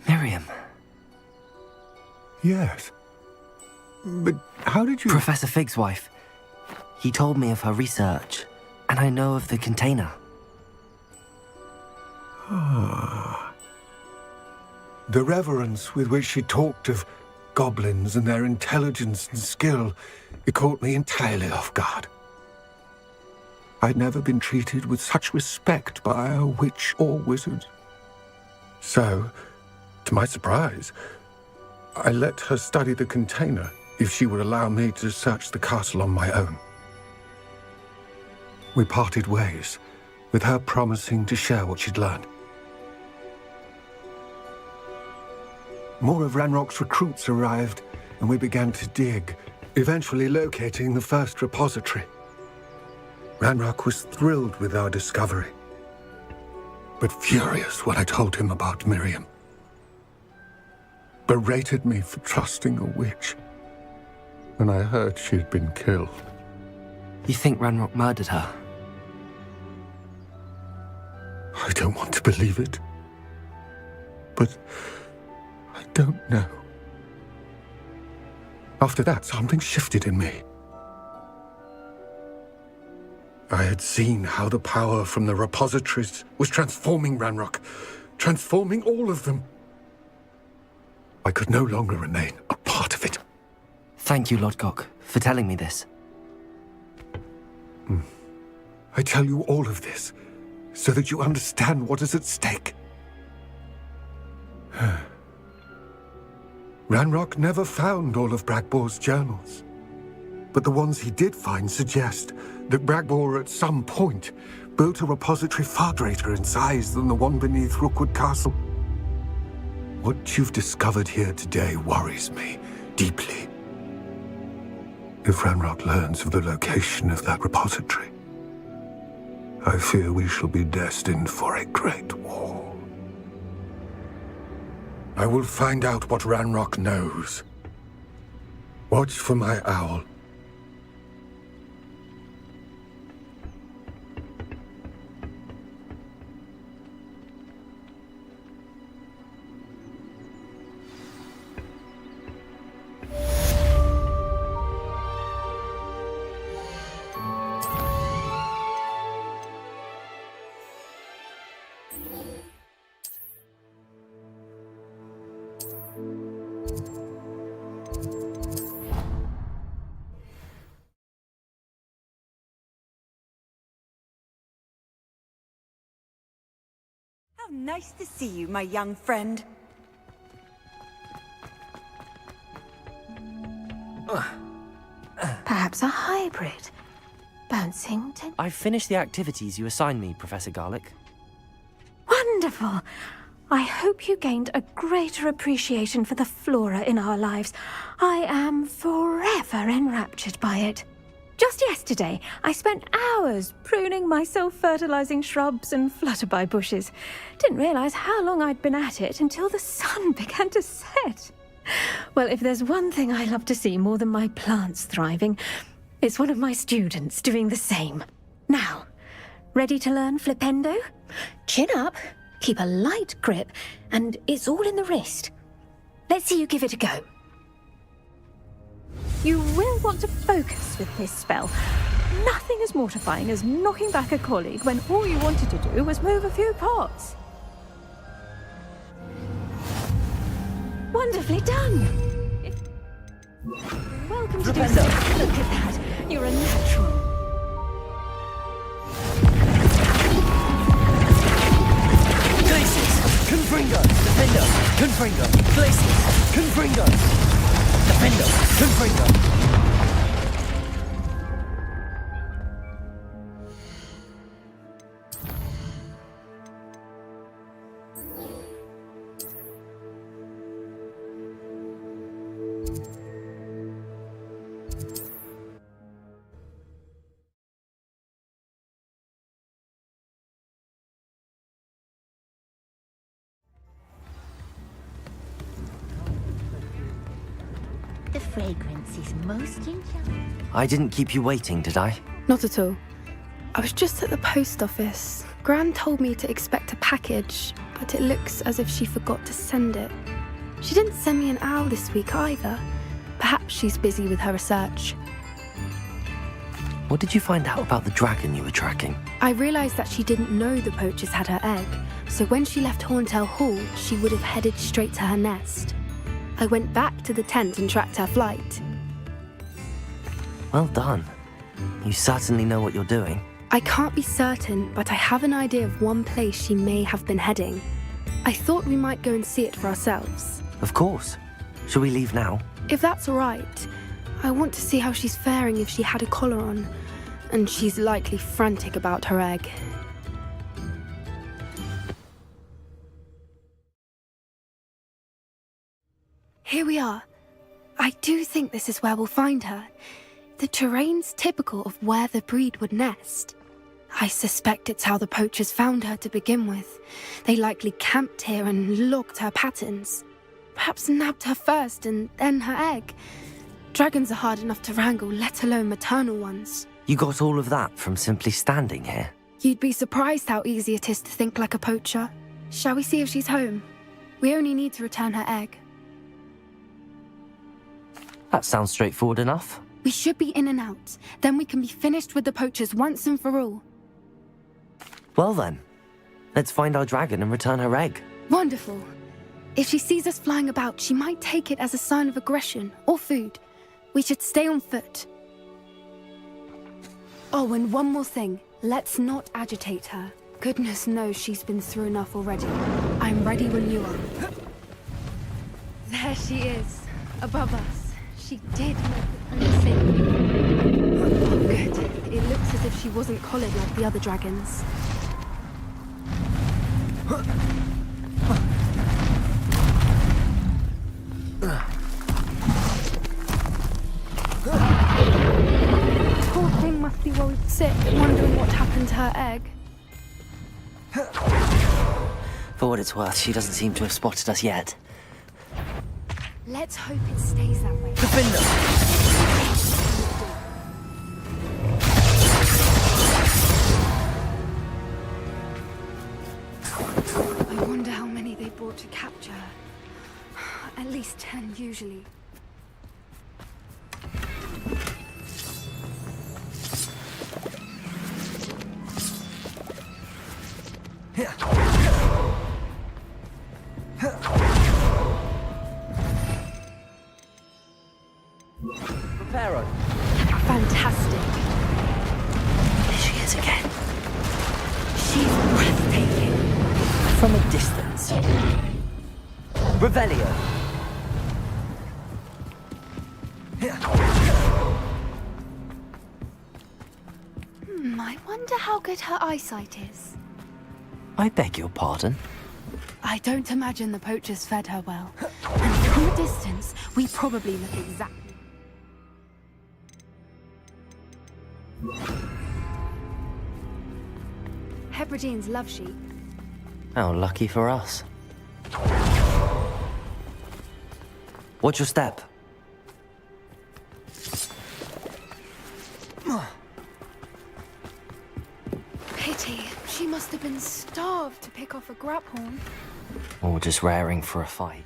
Miriam. Yes. But how did you... Professor Fig's wife. He told me of her research, and I know of the container. Ah. The reverence with which she talked of goblins and their intelligence and skill, it caught me entirely off guard. I'd never been treated with such respect by a witch or wizard. So, to my surprise, I let her study the container if she would allow me to search the castle on my own. We parted ways, with her promising to share what she'd learned. More of Ranrock's recruits arrived, and we began to dig, eventually locating the first repository. Ranrock was thrilled with our discovery, but furious when I told him about Miriam. Berated me for trusting a witch when I heard she had been killed. You think Ranrock murdered her? I don't want to believe it, but I don't know. After that, something shifted in me. I had seen how the power from the repositories was transforming Ranrock, transforming all of them. I could no longer remain a part of it. Thank you, Lodgok, for telling me this. I tell you all of this so that you understand what is at stake. Ranrock never found all of Bragbor's journals, but the ones he did find suggest that Bragbor at some point built a repository far greater in size than the one beneath Rookwood Castle. What you've discovered here today worries me deeply. If Ranrock learns of the location of that repository, I fear we shall be destined for a great war. I will find out what Ranrock knows. Watch for my owl. Nice to see you, my young friend. Perhaps a hybrid. Bouncing to... I've finished the activities you assigned me, Professor Garlick. Wonderful! I hope you gained a greater appreciation for the flora in our lives. I am forever enraptured by it. Just yesterday, I spent hours pruning my self-fertilizing shrubs and flutterby bushes. Didn't realize how long I'd been at it until the sun began to set. Well, if there's one thing I love to see more than my plants thriving, it's one of my students doing the same. Now, ready to learn Flipendo? Chin up, keep a light grip, and it's all in the wrist. Let's see you give it a go. You will want to focus with this spell. Nothing as mortifying as knocking back a colleague when all you wanted to do was move a few pots. Wonderfully done! Welcome to do so. Look at that. You're a natural. Glacius! Confringo! Defender! Confringo! Glacius! Confringo! Defender! Confringo! The fragrance is most enchanting. I didn't keep you waiting, did I? Not at all. I was just at the post office. Gran told me to expect a package, but it looks as if she forgot to send it. She didn't send me an owl this week either. Perhaps she's busy with her research. What did you find out about the dragon you were tracking? I realized that she didn't know the poachers had her egg, so when she left Horntail Hall, she would have headed straight to her nest. I went back to the tent and tracked her flight. Well done. You certainly know what you're doing. I can't be certain, but I have an idea of one place she may have been heading. I thought we might go and see it for ourselves. Of course. Shall we leave now? If that's all right. I want to see how she's faring if she had a collar on. And she's likely frantic about her egg. Here we are. I do think this is where we'll find her. The terrain's typical of where the breed would nest. I suspect it's how the poachers found her to begin with. They likely camped here and logged her patterns. Perhaps nabbed her first and then her egg. Dragons are hard enough to wrangle, let alone maternal ones. You got all of that from simply standing here? You'd be surprised how easy it is to think like a poacher. Shall we see if she's home? We only need to return her egg. That sounds straightforward enough. We should be in and out. Then we can be finished with the poachers once and for all. Well then, let's find our dragon and return her egg. Wonderful. If she sees us flying about, she might take it as a sign of aggression or food. We should stay on foot. Oh, and one more thing. Let's not agitate her. Goodness knows she's been through enough already. I'm ready when you are. There she is, above us. She did make the safe. Oh, good. It looks as if she wasn't collared like the other dragons. Poor thing must be worried sick, wondering what happened to her egg. For what it's worth, she doesn't seem to have spotted us yet. Let's hope it stays that way. Defender! I wonder how many they brought to capture her. At least 10 usually. Reparo. Fantastic. There she is again. She's breathtaking. from a distance. Revelio. I wonder how good her eyesight is. I beg your pardon? I don't imagine the poachers fed her well. And from a distance, we probably look exact. Hebrideans love sheep. How lucky for us. Watch your step. Pity. She must have been starved to pick off a graphorn. Or just raring for a fight.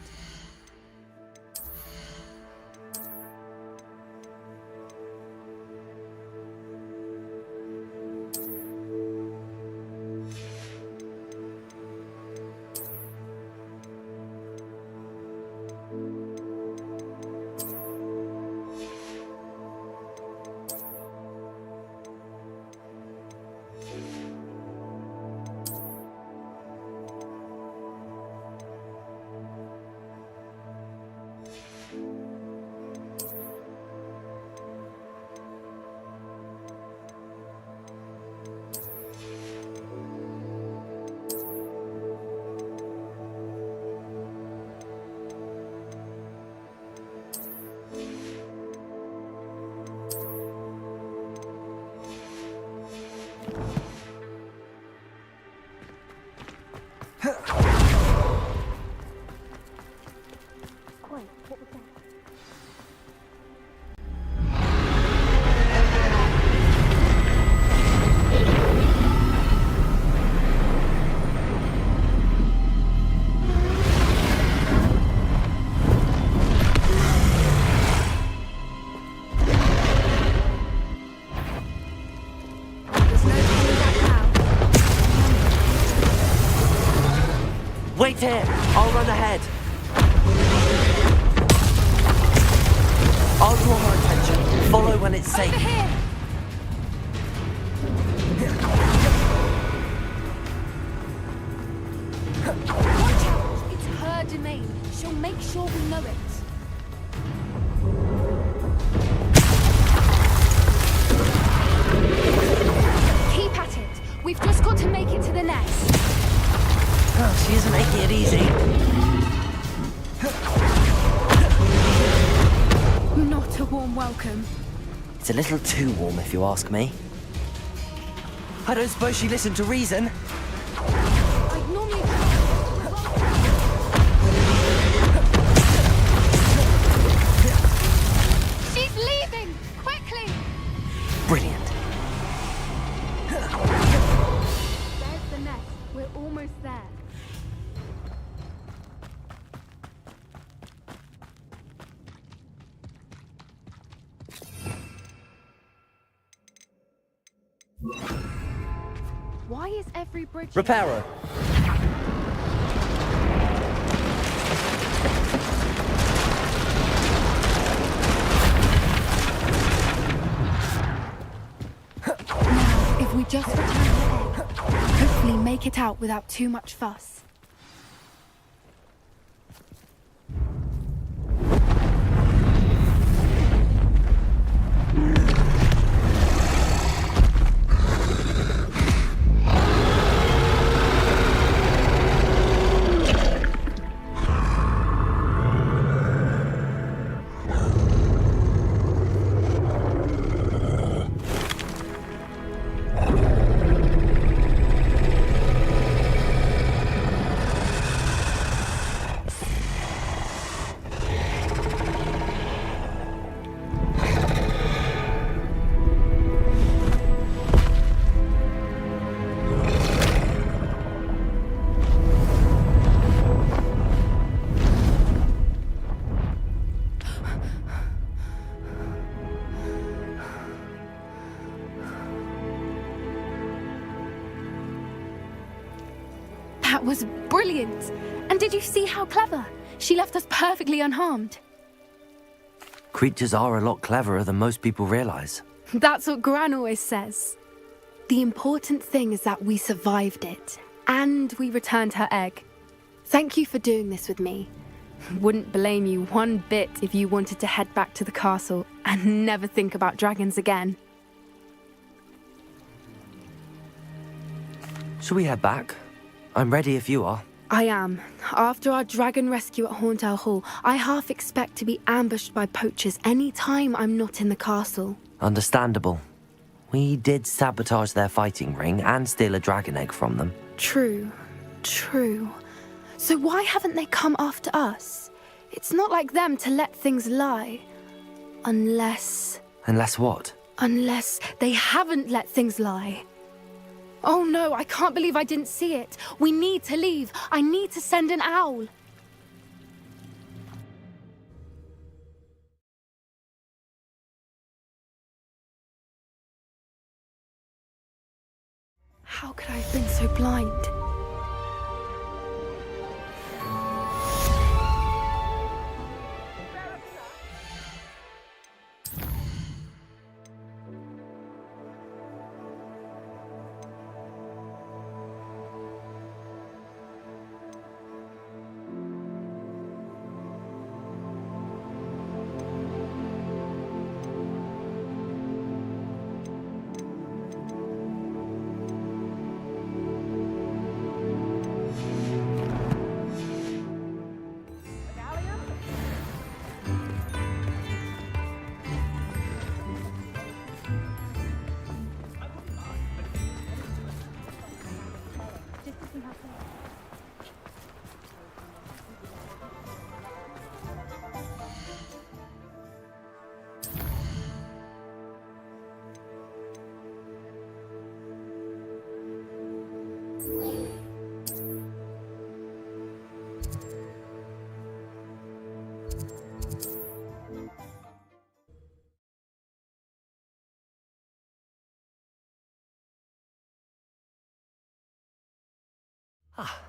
Wait here! I'll run ahead. I'll draw her attention. Follow when it's safe. Over here! Watch out! It's her domain. She'll make sure we know it. Keep at it. We've just got to make it to the nest. Oh, she isn't making it easy. Not a warm welcome. It's a little too warm, if you ask me. I don't suppose she listened to reason. I'd normally... She's leaving! Quickly! Brilliant. There's the nest. We're almost there. Why is every bridge... Reparo. Now, if we just return the egg, hopefully make it out without too much fuss. That was brilliant! And did you see how clever? She left us perfectly unharmed. Creatures are a lot cleverer than most people realize. That's what Gran always says. The important thing is that we survived it. and we returned her egg. Thank you for doing this with me. Wouldn't blame you one bit if you wanted to head back to the castle and never think about dragons again. Shall we head back? I'm ready if you are. I am. After our dragon rescue at Horntail Hall, I half expect to be ambushed by poachers any time I'm not in the castle. Understandable. We did sabotage their fighting ring and steal a dragon egg from them. True. So why haven't they come after us? It's not like them to let things lie. Unless what? Unless they haven't let things lie. Oh no, I can't believe I didn't see it. We need to leave. I need to send an owl. How could I have been so blind?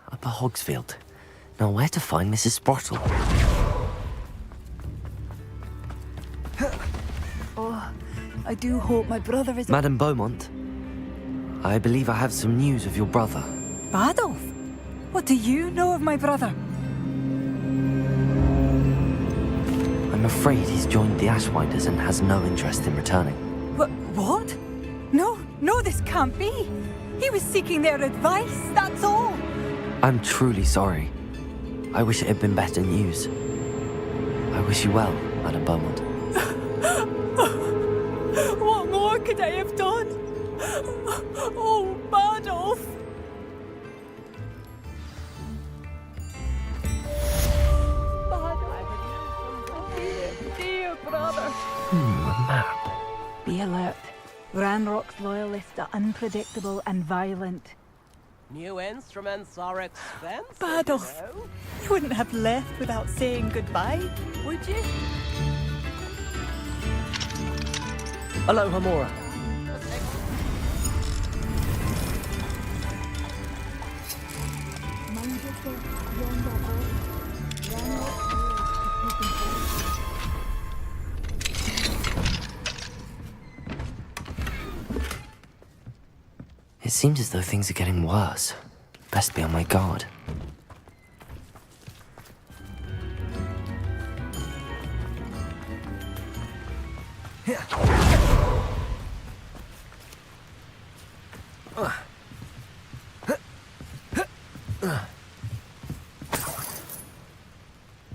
Upper Hogsfield. Now where to find Mrs. Sprottle? Oh, I do hope my brother is... Madame Beaumont, I believe I have some news of your brother. Adolf? What do you know of my brother? I'm afraid he's joined the Ashwinders and has no interest in returning. What? No, this can't be. He was seeking their advice, that's all. I'm truly sorry. I wish it had been better news. I wish you well, Madame Beaumont. What more could I have done? Oh, Adolf! Dear brother. A map. Be alert. Ranrock's loyalists are unpredictable and violent. New instruments are expensive. Adolf, you wouldn't have left without saying goodbye, would you? Hello, Hamura. It seems as though things are getting worse. Best be on my guard.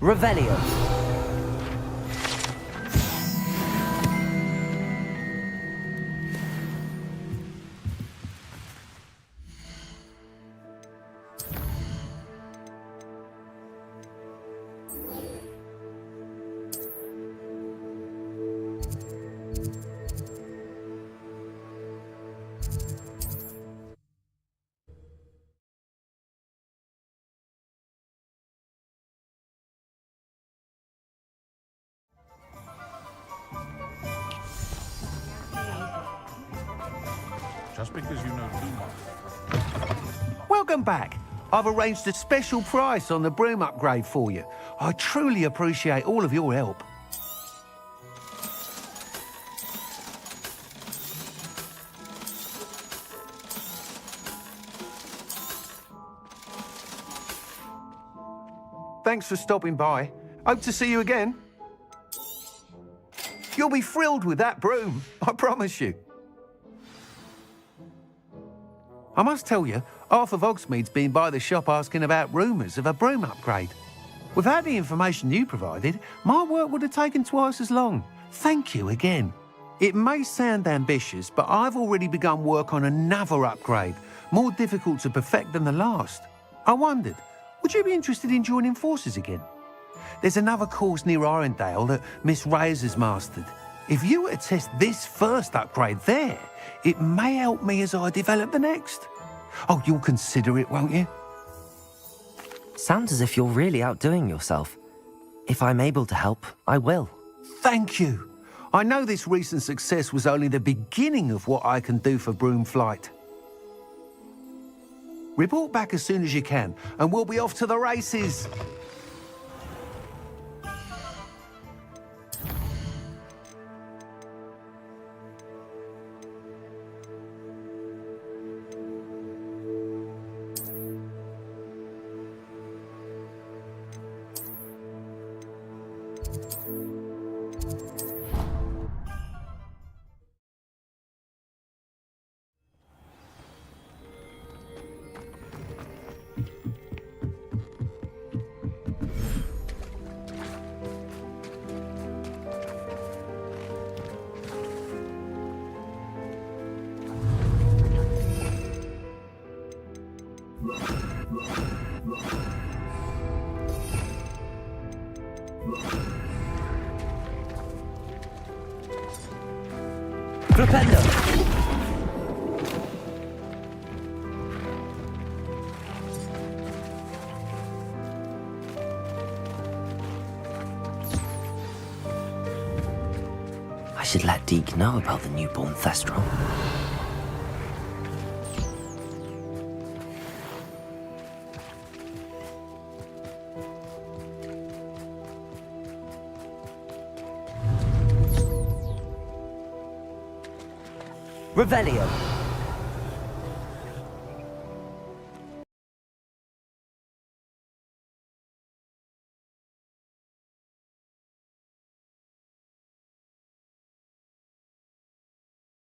Revelio. Just because you know too much. Welcome back. I've arranged a special price on the broom upgrade for you. I truly appreciate all of your help. Thanks for stopping by. Hope to see you again. You'll be thrilled with that broom, I promise you. I must tell you, half of Hogsmeade's been by the shop asking about rumours of a broom upgrade. Without the information you provided, my work would have taken twice as long. Thank you again. It may sound ambitious, but I've already begun work on another upgrade, more difficult to perfect than the last. I wondered, would you be interested in joining forces again? There's another course near Arendale that Miss Reyes has mastered. If you were to test this first upgrade there, it may help me as I develop the next. Oh, you'll consider it, won't you? Sounds as if you're really outdoing yourself. If I'm able to help, I will. Thank you. I know this recent success was only the beginning of what I can do for Broomflight. Report back as soon as you can, and we'll be off to the races. Propendo! I should let Deek know about the newborn Thestral. Revelio.